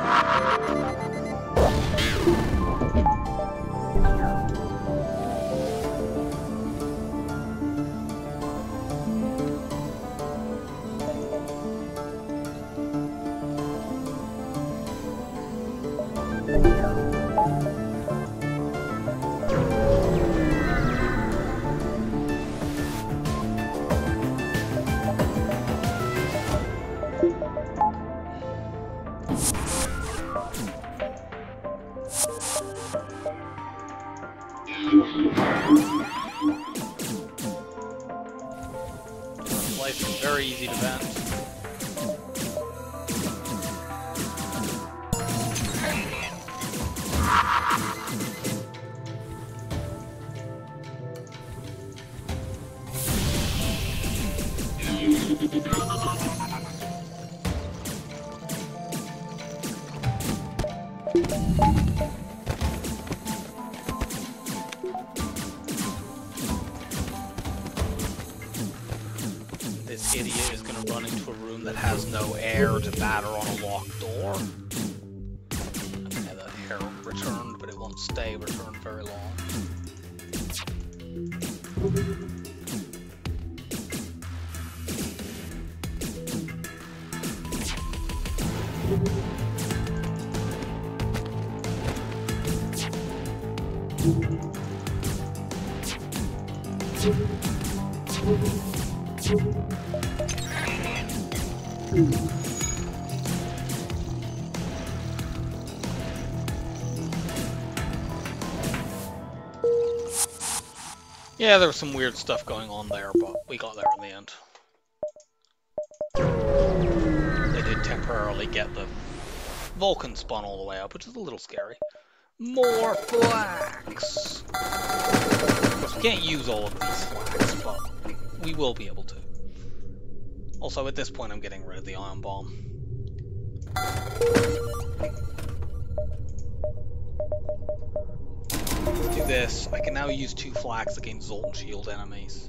Very easy to vent. This idiot is going to run into a room that has no air to batter on a locked door. Okay, the hair returned, but it won't stay returned very long. Yeah, there was some weird stuff going on there, but we got there in the end. They did temporarily get the Vulcan spun all the way up, which is a little scary. More flax! Of course, we can't use all of these flax, but we will be able to. Also, at this point, I'm getting rid of the ion bomb. Let's do this. I can now use 2 flax against Zoltan Shield enemies.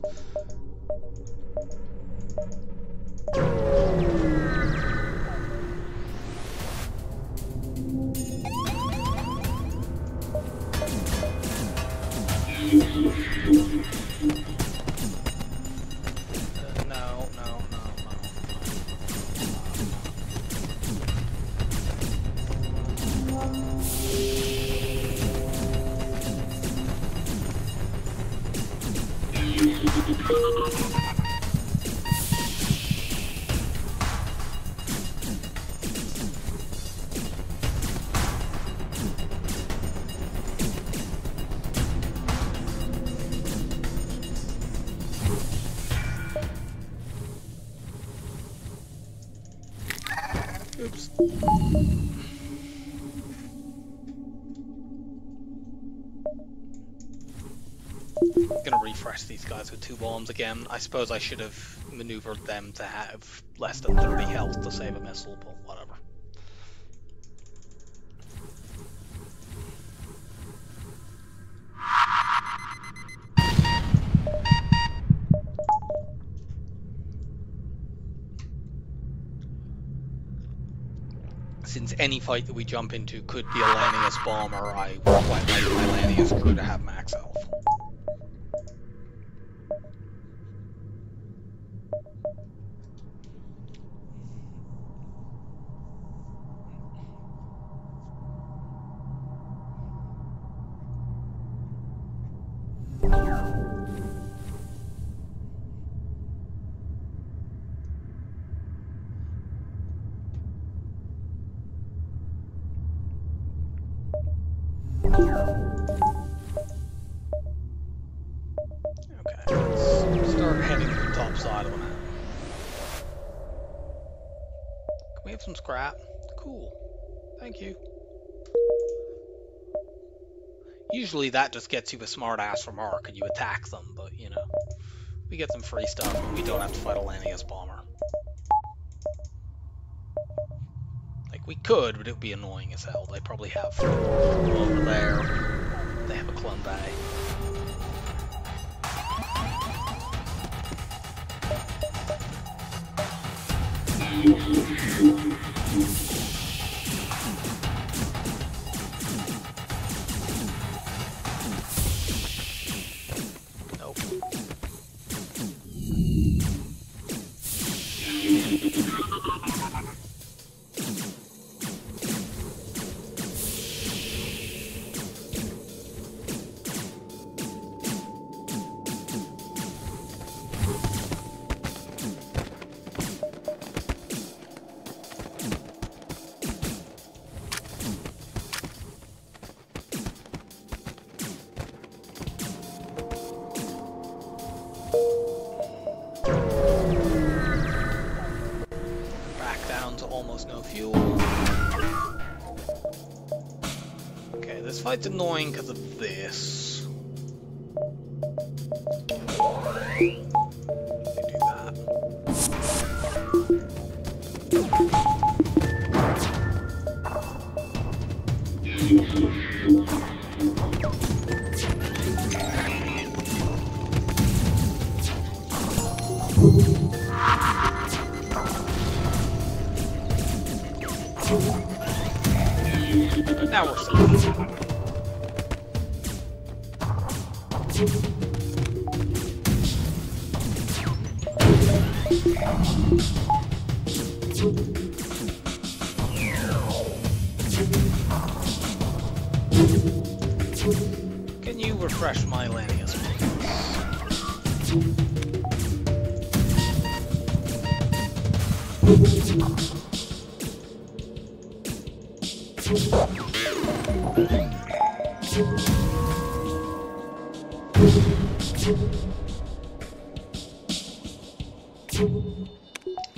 Oops. Gonna refresh these guys with 2 bombs again. I suppose I should have maneuvered them to have less than 30 health to save a missile, but whatever. Since any fight that we jump into could be a Lanius bomber, I would quite like my Lanius crew to have max health. Okay, let's start heading to the top side of the map. Can we have some scrap? Cool. Thank you. Usually that just gets you a smart ass remark and you attack them, but you know, we get some free stuff and we don't have to fight a Lanius bomber. Like, Like, we could, but it would be annoying as hell. They probably have over there. They have a clone bay. Nope. Almost no fuel. Okay, this fight's annoying because of this. Let me do that. Now we're safe. Can you refresh my Lanius,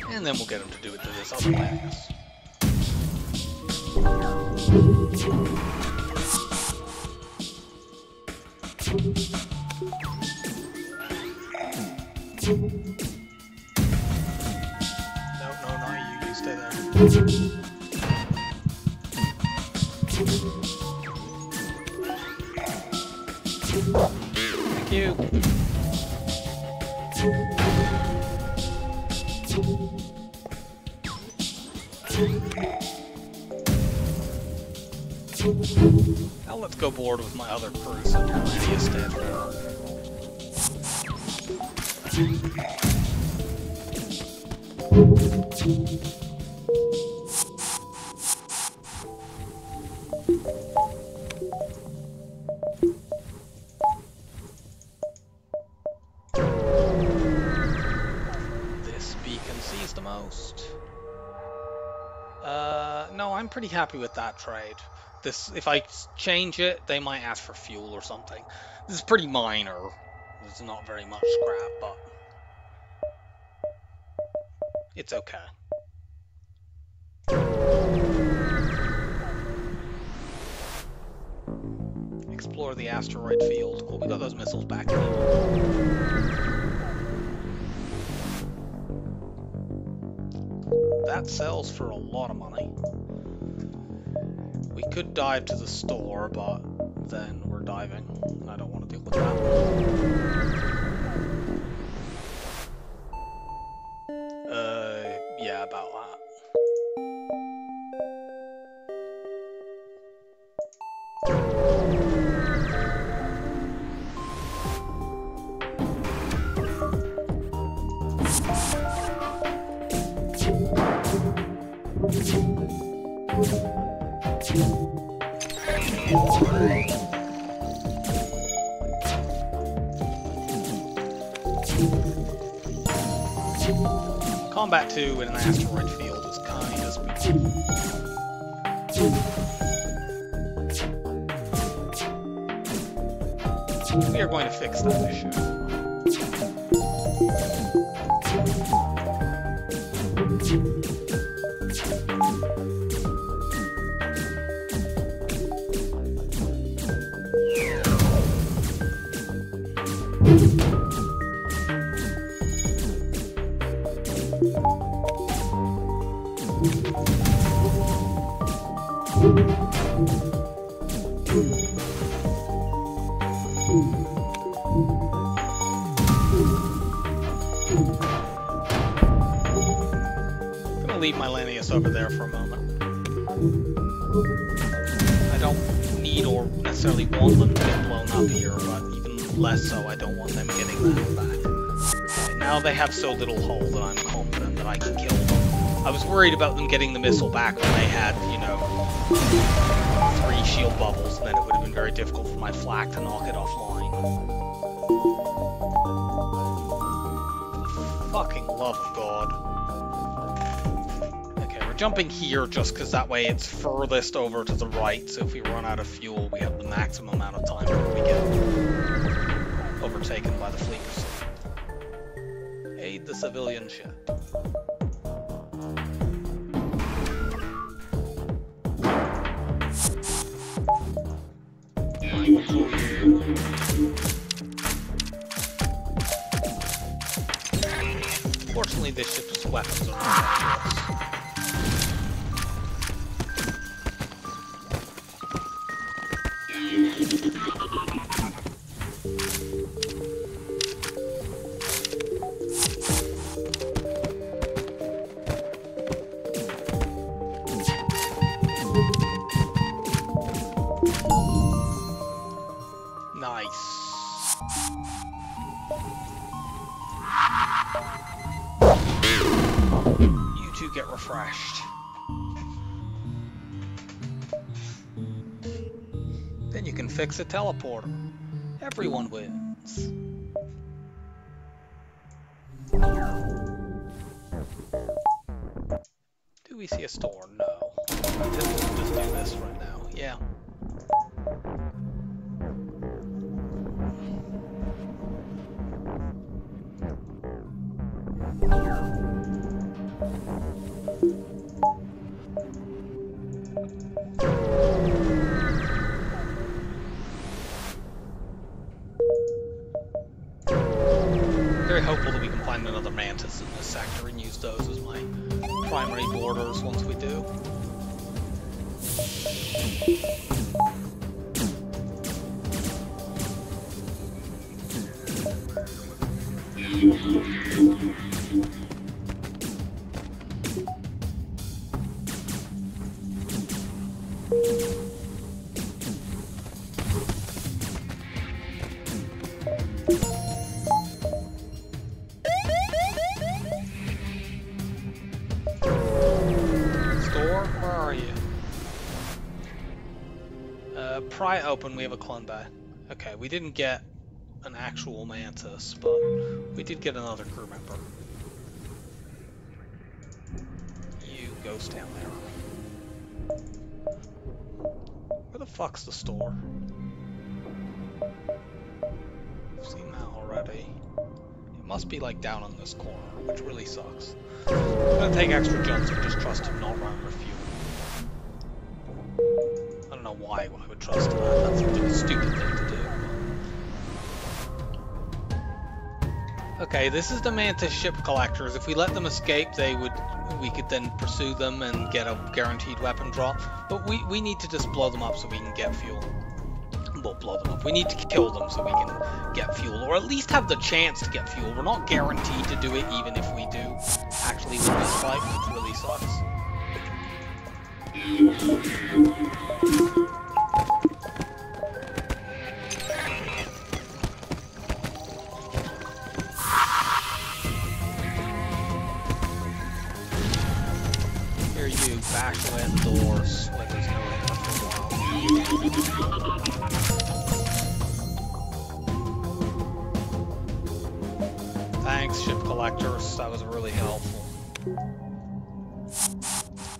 and then we'll get him to do it to this other Lanius. No, not you. You stay there. Thank you. Now let's go board with my other crew so Lanius stays there. This beacon sees the most. No, I'm pretty happy with that trade. This, if I change it, they might ask for fuel or something. This is pretty minor. There's not very much scrap, but it's okay. Explore the asteroid field. Oh, we got those missiles back anyway. That sells for a lot of money. We could dive to the store, but then we're diving. I don't want to deal with that. Yeah, about that. Combat 2 in an asteroid field is kind of spooky. We are going to fix that issue. I'm gonna leave my Lanius over there for a moment. I don't need or necessarily want them to get blown up here, but even less so, I don't want them getting that back. Okay, now they have so little hull that I'm confident that I can kill them. I was worried about them getting the missile back when they had, you know, 3 shield bubbles, and then it would have been very difficult for my flak to knock it offline. Fucking love of God. Okay, we're jumping here just because that way it's furthest over to the right, so if we run out of fuel, we have the maximum amount of time before we get overtaken by the fleet pursuit. Aid the civilian ship. Fortunately, this ship's weapons are not nice. You two get refreshed. Then you can fix a teleporter. Everyone wins. Do we see a store? No. Just do this right now. Yeah. Very hopeful that we can find another mantis in this sector and use those as my primary boarders once we do. Pry open, we have a clone bay. Okay, we didn't get an actual mantis, but we did get another crew member. You ghost down there. Where the fuck's the store? I've seen that already. It must be like down on this corner, which really sucks. I'm gonna take extra jumps and just trust him not run refuel. I don't know why I would trust him. That's a really stupid thing to do. Okay, this is the Mantis ship collectors. If we let them escape, we could then pursue them and get a guaranteed weapon drop. But we need to just blow them up so we can get fuel. Well, blow them up. We need to kill them so we can get fuel, or at least have the chance to get fuel. We're not guaranteed to do it, even if we do actually win this fight, which really sucks. Here you, bash away at the doors like there's no way for a while. Thanks, ship collectors. That was really helpful.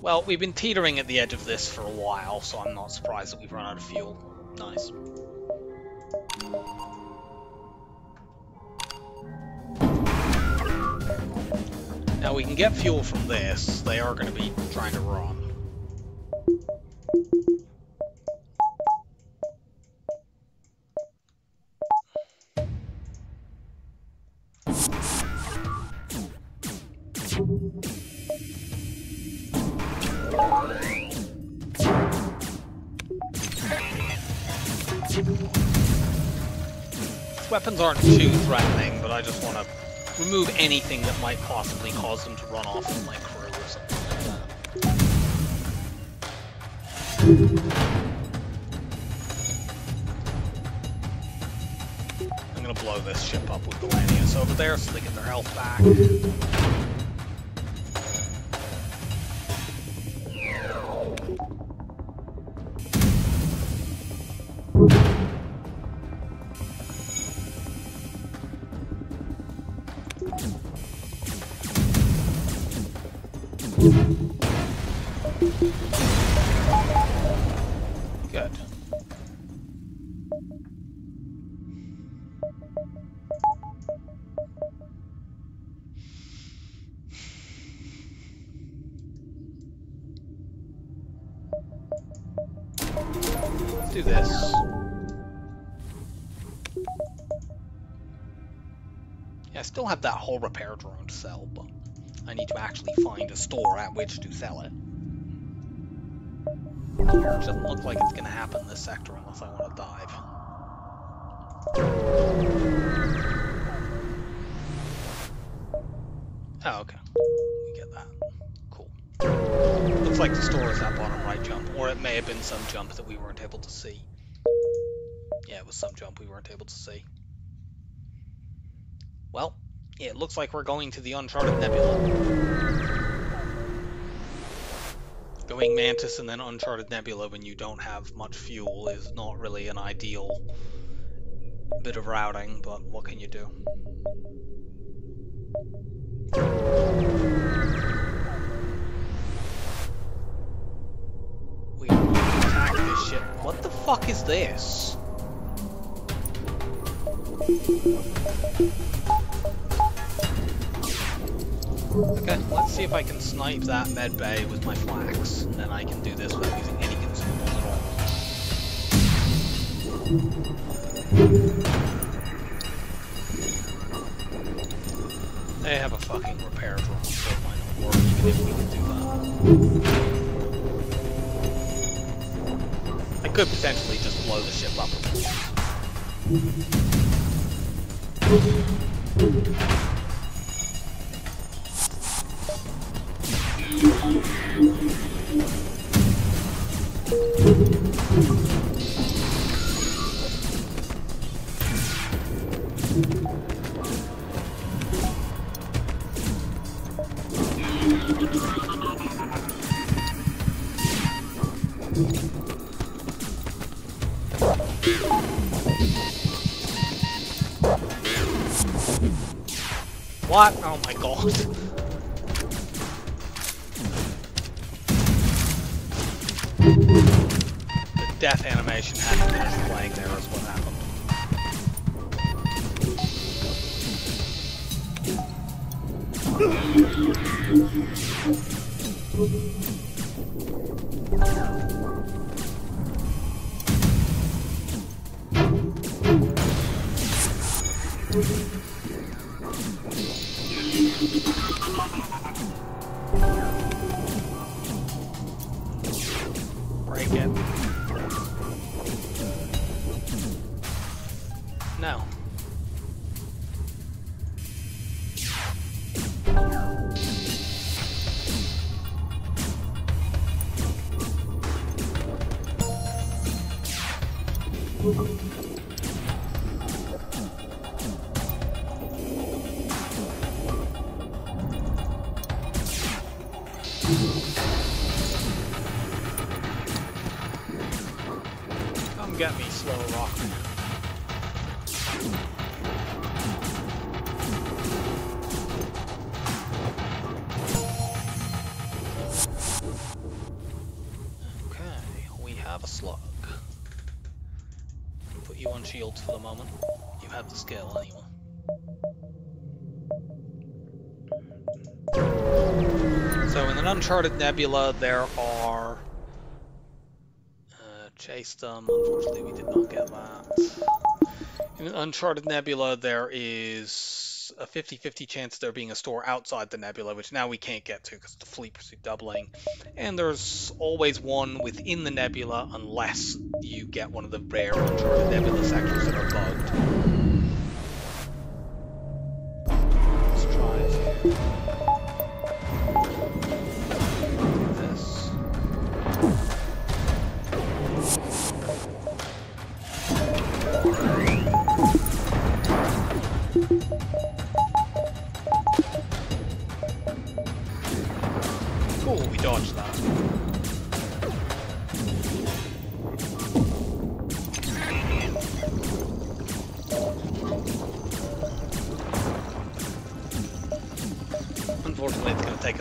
Well, we've been teetering at the edge of this for a while, so I'm not surprised that we've run out of fuel. Nice. Now we can get fuel from this. They are going to be trying to run. weapons aren't too threatening, but I just want to remove anything that might possibly cause them to run off with my crew or something like that. I'm going to blow this ship up with the Lanius over there so they get their health back. Good. Let's do this. Yeah, I still have that whole repair drone to sell, but I need to actually find a store at which to sell it. Which doesn't look like it's going to happen in this sector unless I want to dive. Oh, okay. We get that. Cool. Looks like the store is that bottom right jump, or it may have been some jump that we weren't able to see. Yeah, it was some jump we weren't able to see. Well, yeah, it looks like we're going to the Uncharted Nebula. Going Mantis and then Uncharted Nebula when you don't have much fuel is not really an ideal bit of routing, but what can you do? We are going to attack this ship. What the fuck is this? Okay, let's see if I can snipe that med bay with my flax, and then I can do this without using any consumables at all. They have a fucking repair drone, so it might not work even if we can do that. I could potentially just blow the ship up. What? Oh my god. The death animation hadn't finished playing there is what happened. Break it. No. Come get me, slow rock. Okay, we have a slug. Put you on shields for the moment. You have the skill anyway. So in an Uncharted Nebula there are... chase them, unfortunately we did not get that. In an Uncharted Nebula there is a 50-50 chance of there being a store outside the nebula, which now we can't get to because the fleet pursuit doubling. And there's always one within the nebula unless you get one of the rare Uncharted Nebula sectors that are bugged.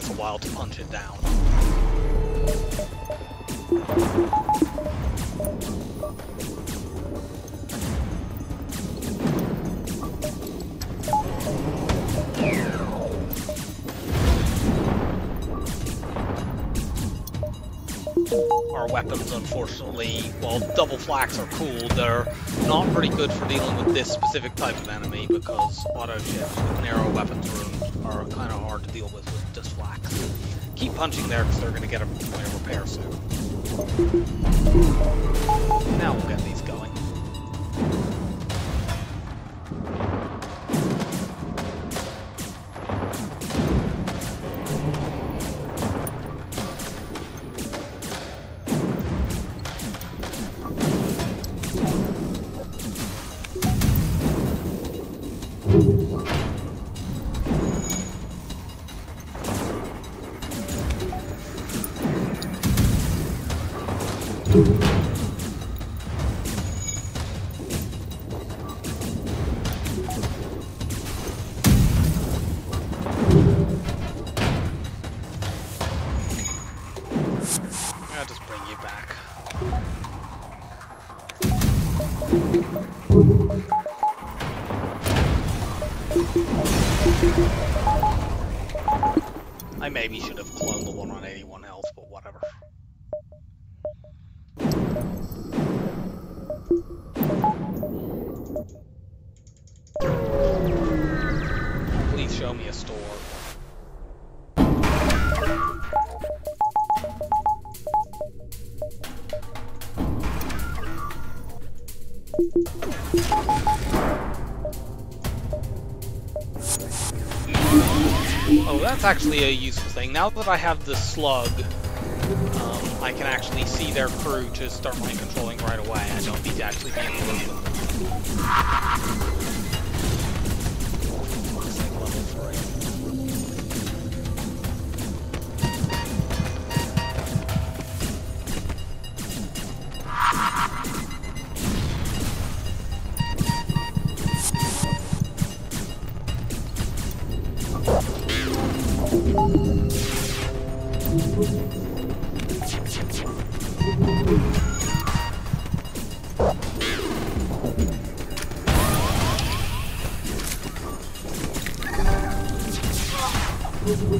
us a while to punch it down. Our weapons, unfortunately, while double flaks are cool, they're not pretty good for dealing with this specific type of enemy because auto ships with narrow weapons runes are kind of hard to deal with just flaks. Keep punching there because they're going to get a point of repair soon. Now we'll get these going. I'll just bring you back. I maybe should have cloned the one on 81 health, but whatever. Please show me a store. Oh, that's actually a useful thing. Now that I have the slug, I can actually see their crew to start mind controlling right away. I don't need to actually be able to look them. Looks like level 3.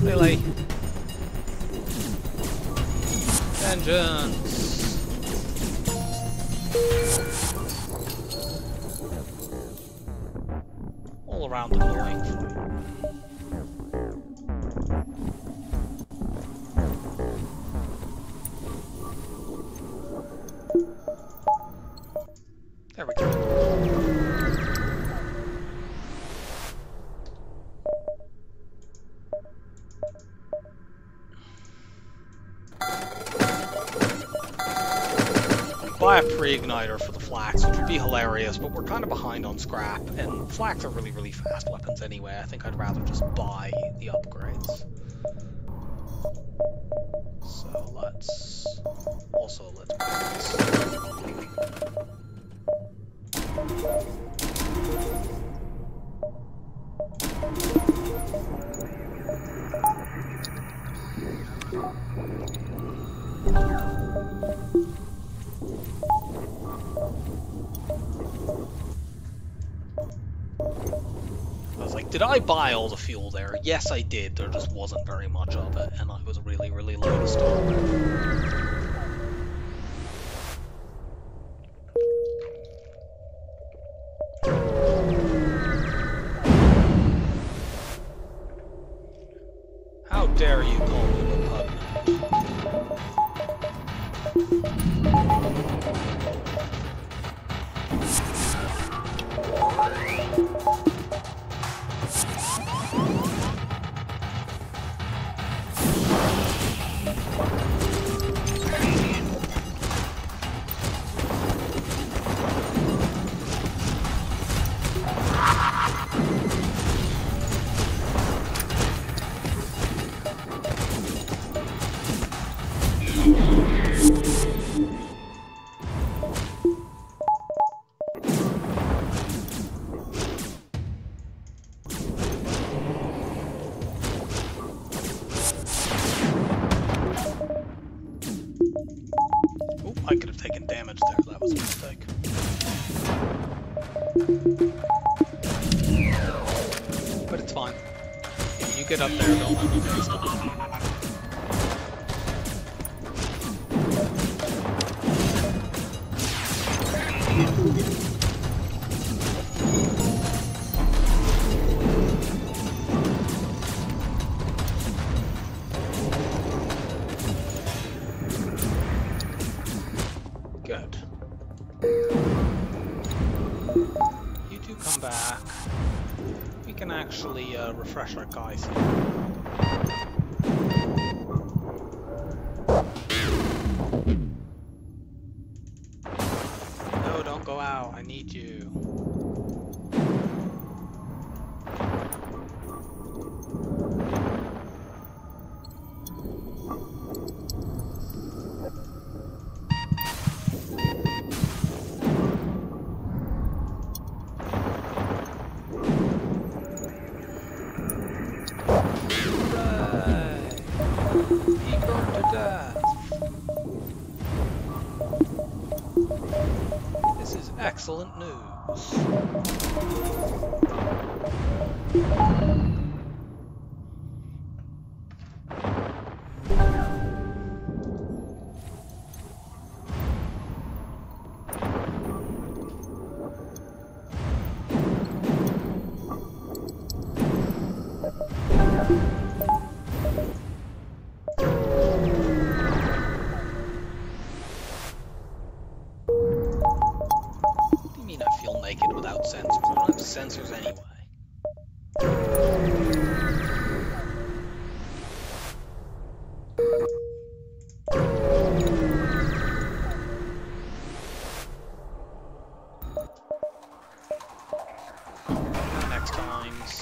Really? Vengeance! All around annoying fight. There we go. Buy a pre-igniter for the flaks, which would be hilarious, but we're kind of behind on scrap, and flaks are really, really fast weapons anyway. I think I'd rather just buy the upgrades. So let's buy this. I was like, did I buy all the fuel there? Yes, I did. There just wasn't very much of it, and I was really, really low to start with. How dare you call me repugnant? was a mistake. But it's fine. If you get up there, don't let me face them. Good. You two come back. We can actually refresh our guys here. No, don't go out. I need you. This is excellent news. Without sensors. I don't have sensors anyway. Next times.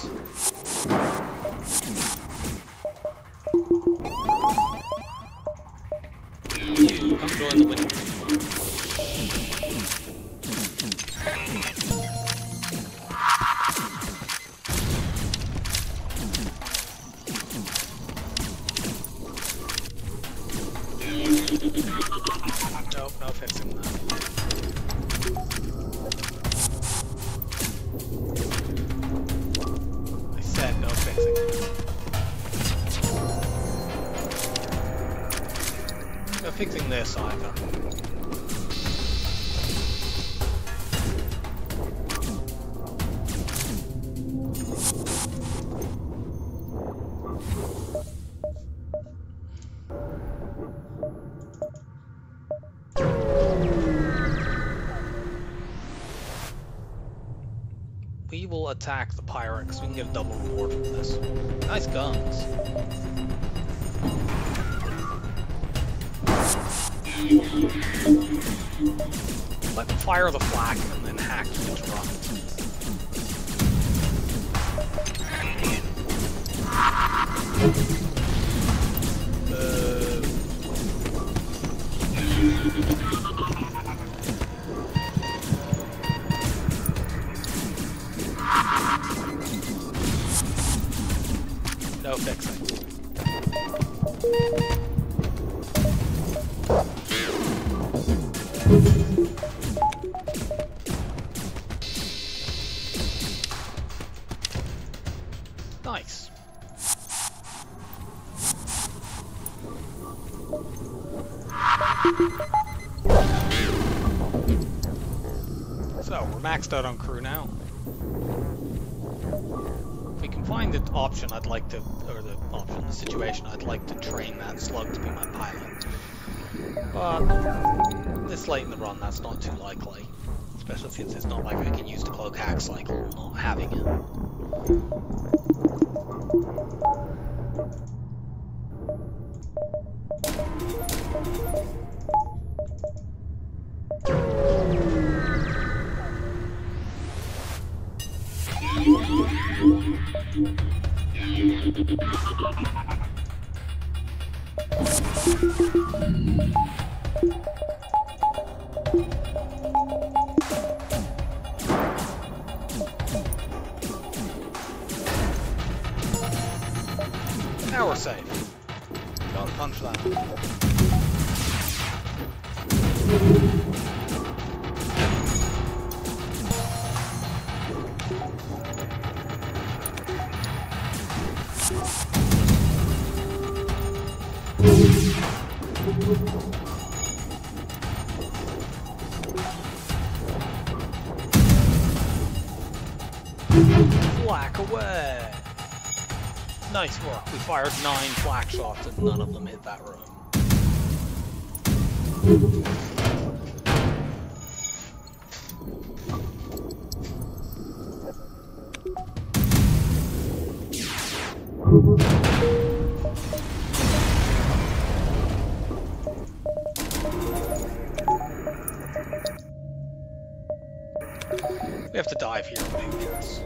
You come join the window. Nope, no fixing that. I said no fixing it. No fixing this either. We will attack the pirate because we can get a double reward from this. Nice guns. Let them fire the flak and then hack to its run. No fixing. Nice. So, we're maxed out on crew now. If we can find the option, I'd like to, or the option, the situation, I'd like to train that slug to be my pilot. But this late in the run, that's not too likely. Especially since it's not like I can use the cloak hack cycle, not having it. Flak away! Nice work. We fired 9 flak shots and none of them hit that room. We have to dive here, maybe. Yes.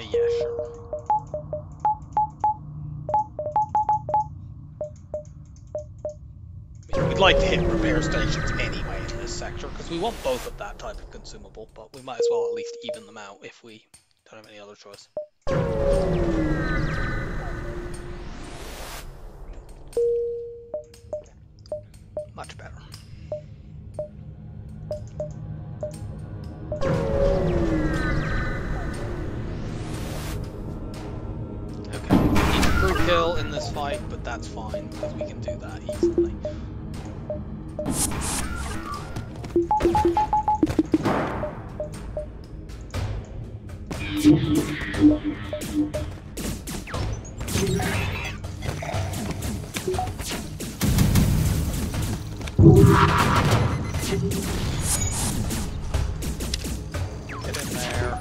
Yeah, sure. We'd like to hit repair stations anyway in this sector, because we want both of that type of consumable, but we might as well at least even them out if we don't have any other choice. Much better. Kill in this fight, but that's fine because we can do that easily. Get in there.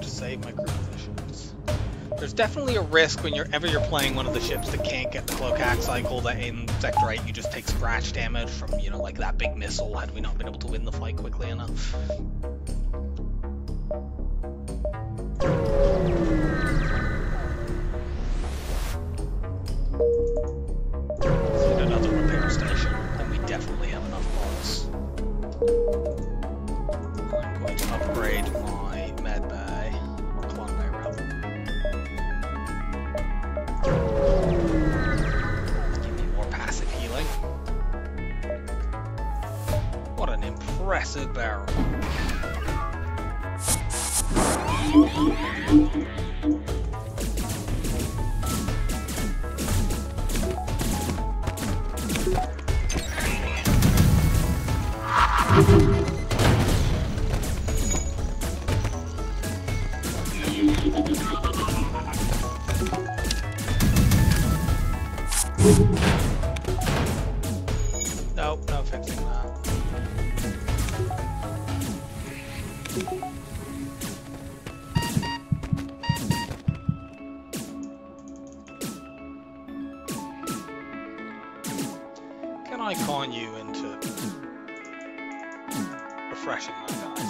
Save my crew positions. There's definitely a risk whenever you're playing one of the ships that can't get the cloak hack cycle that in Sector 8 you just take scratch damage from, you know, like that big missile had we not been able to win the fight quickly enough. Let's hit another repair station, then we definitely have enough parts. I'm going to upgrade my med bay. Give me more passive healing. What an impressive barrel. Nope, no fixing that. Can I con you into refreshing my guys?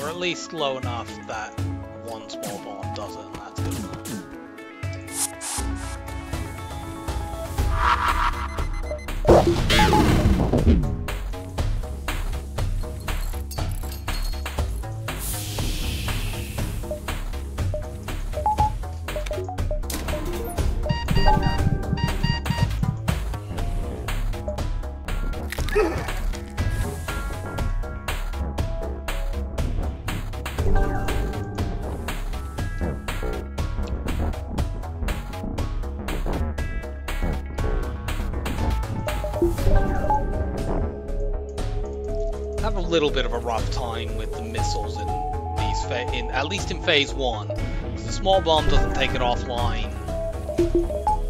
At least low enough that one small bomb does it, and that's good enough. have a little bit of a rough time with the missiles in these at least in phase 1. Because the small bomb doesn't take it offline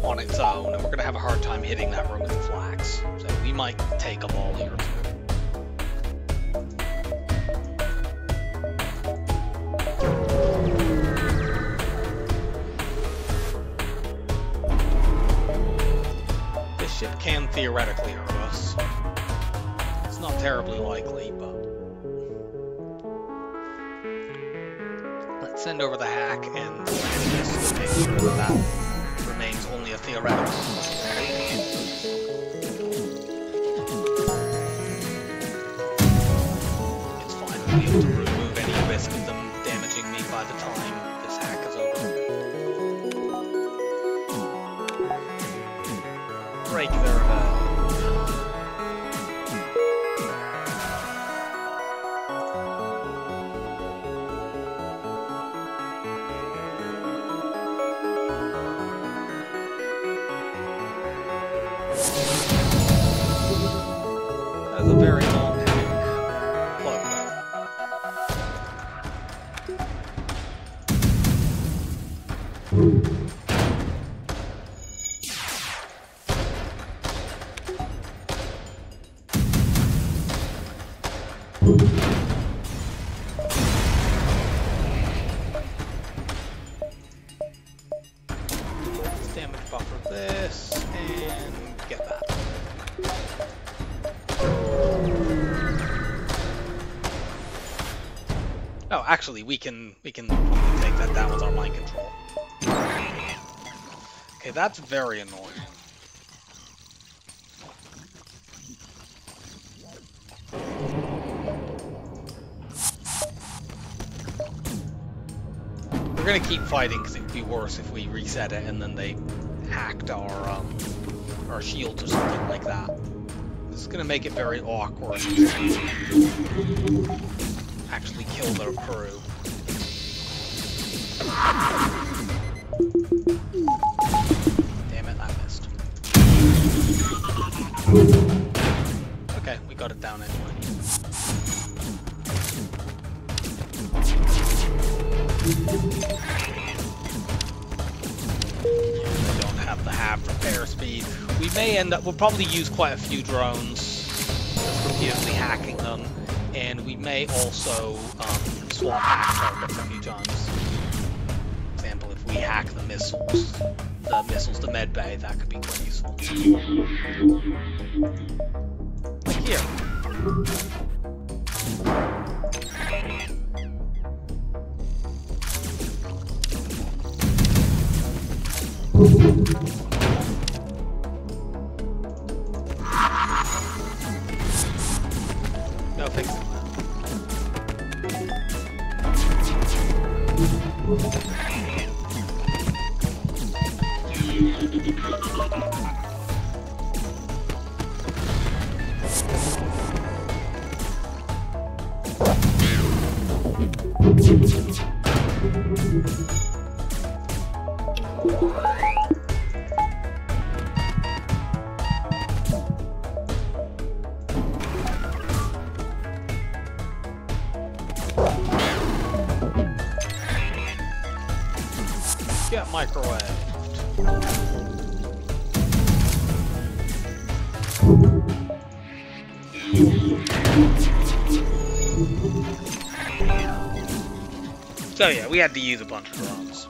on its own, and we're going to have a hard time hitting that room with the flax. So we might take a ball here too. This ship can theoretically hurt us. It's not terribly likely, but let's send over the hack and just make sure that remains only a theoretical possibility. It's fine, we'll be able to remove any risk of them damaging me by the time this hack is over. Break their That's a very long hack. Plug Let's damage buffer this and get that. Oh, actually, we can take that down with our mind control. Okay, that's very annoying. We're gonna keep fighting because it would be worse if we reset it and then they hacked our shields or something like that. This is gonna make it very awkward. Actually kill their crew. Damn it, that missed. Okay, we got it down anyway. We don't have the half repair speed. We may end up, we'll probably use quite a few drones, just repeatedly hacking them. And we may also swap hack targets a few times. For example, if we hack the missiles to med bay, that could be quite useful. Like here. No fixing that. Get microwaved. So yeah, we had to use a bunch of drones,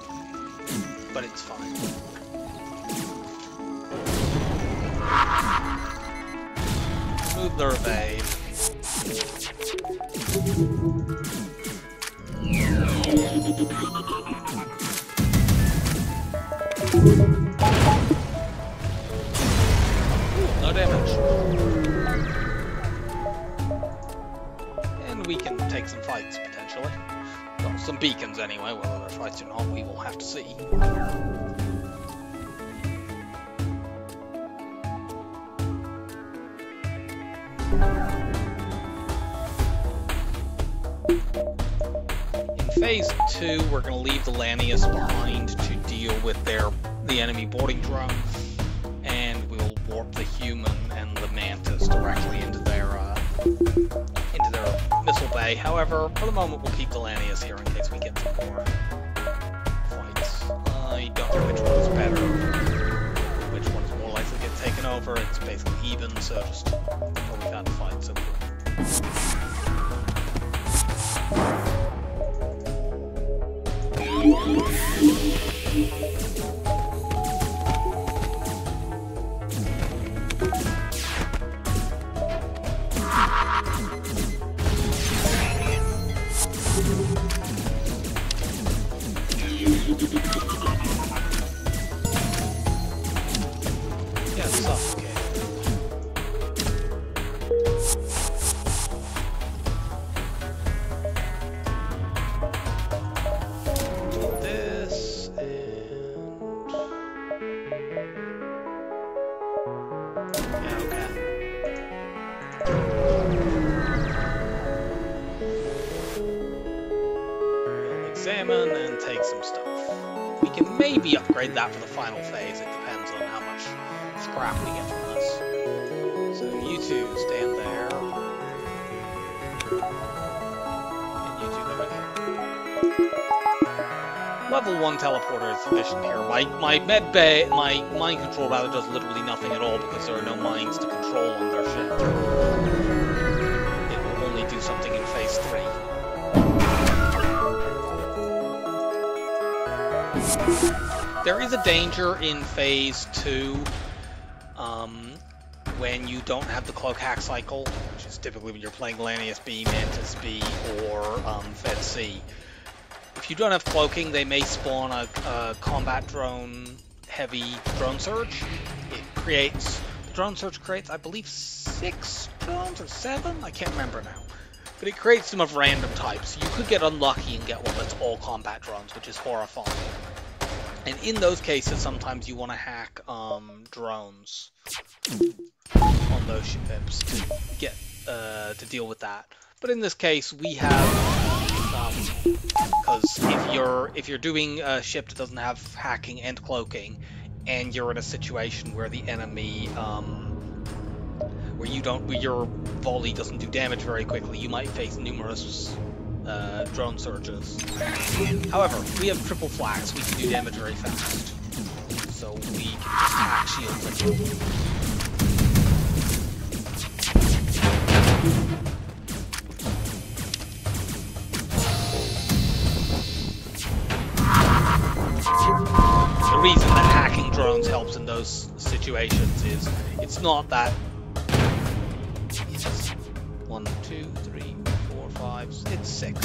but it's fine. Move their evade. No damage. And we can take some fights, potentially. Well, some beacons anyway, whether they're fights or not, we will have to see. In Phase 2, we're going to leave the Lanius behind to deal with the enemy boarding drone, and we'll warp the human and the mantis directly into their into their missile bay. However, for the moment, we'll keep the Lanius here in case we get some more fights. I don't know which one is better, which one is more likely to get taken over. It's basically even, so just until we've had a fight, so yeah, suffocate. This and yeah, okay. We'll examine and take some stuff. We can maybe upgrade that for the final phase. It depends on how much scrap we get from this. So you two stand there. And you two come in here. Level 1 teleporter is sufficient here. My med bay, my mind control rather does literally nothing at all because there are no mines to control on their ship. It will only do something in phase 3. There is a danger in phase 2 when you don't have the cloak hack cycle, which is typically when you're playing Lanius B, Mantis B, or Fed C. If you don't have cloaking, they may spawn a combat drone heavy drone surge. The drone surge creates, I believe, 6 drones or 7? I can't remember now. But it creates them of random types. You could get unlucky and get one that's all combat drones, which is horrifying. And in those cases, sometimes you want to hack drones on those ships to get to deal with that. But in this case, we have because if you're doing a ship that doesn't have hacking and cloaking, and you're in a situation where the enemy where your volley doesn't do damage very quickly, you might face numerous drone surges. However, we have triple flax, we can do damage very fast. So we can just hack shields and kill them. The reason that hacking drones helps in those situations is it's not that it's 1, 2, 3, 4, 5, it's 6.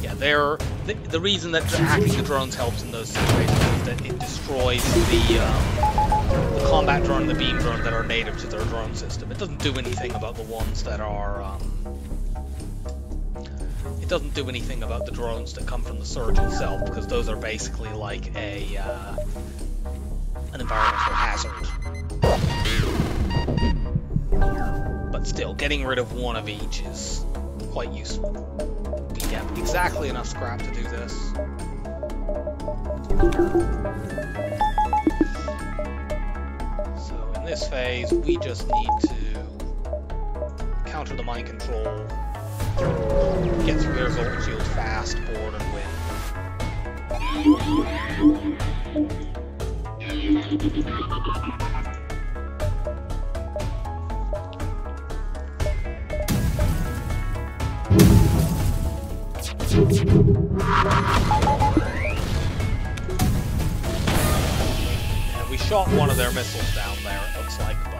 Yeah, the reason that hacking the drones helps in those situations is that it destroys the combat drone and the beam drone that are native to their drone system. It doesn't do anything about the ones that are it doesn't do anything about the drones that come from the surge itself, because those are basically like an environmental hazard. But still, getting rid of one of each is quite useful. We get exactly enough scrap to do this. So in this phase, we just need to counter the mind control, get through air result shield fast, board, and win. And we shot one of their missiles down there, it looks like, but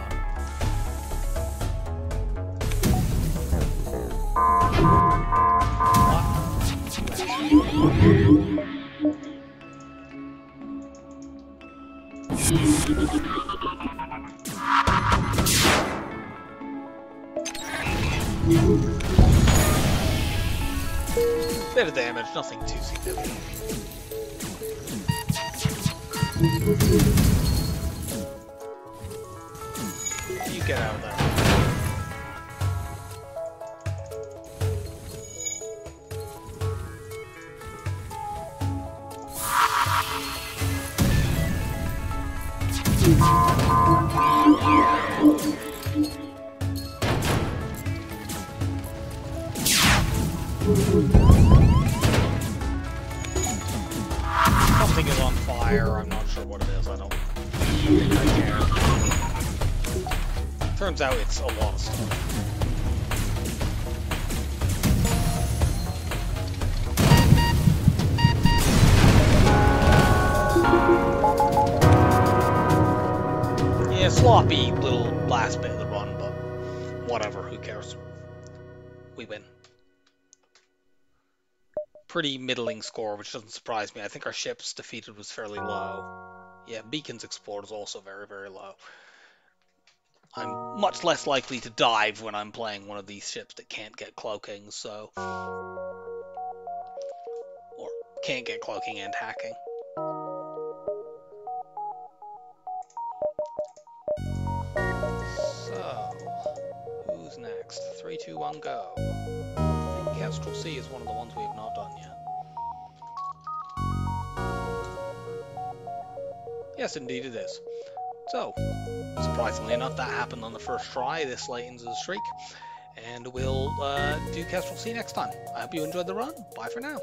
bit of damage, nothing too significant. You get out of there. Something is on fire, I'm not sure what it is, I don't think I care. Turns out it's a lot of stuff. Yeah, sloppy little last bit of the run, but whatever, who cares? We win. Pretty middling score, which doesn't surprise me. I think our ships defeated was fairly low. Yeah, Beacons explored is also very, very low. I'm much less likely to dive when I'm playing one of these ships that can't get cloaking, so... Or can't get cloaking and hacking. So, who's next? 3, 2, 1, go. I think Kestrel Sea is one of the ones we have not done yet. Yes, indeed it is. So, surprisingly enough, that happened on the first try this late into the streak. And we'll do Kestrel Sea next time. I hope you enjoyed the run. Bye for now.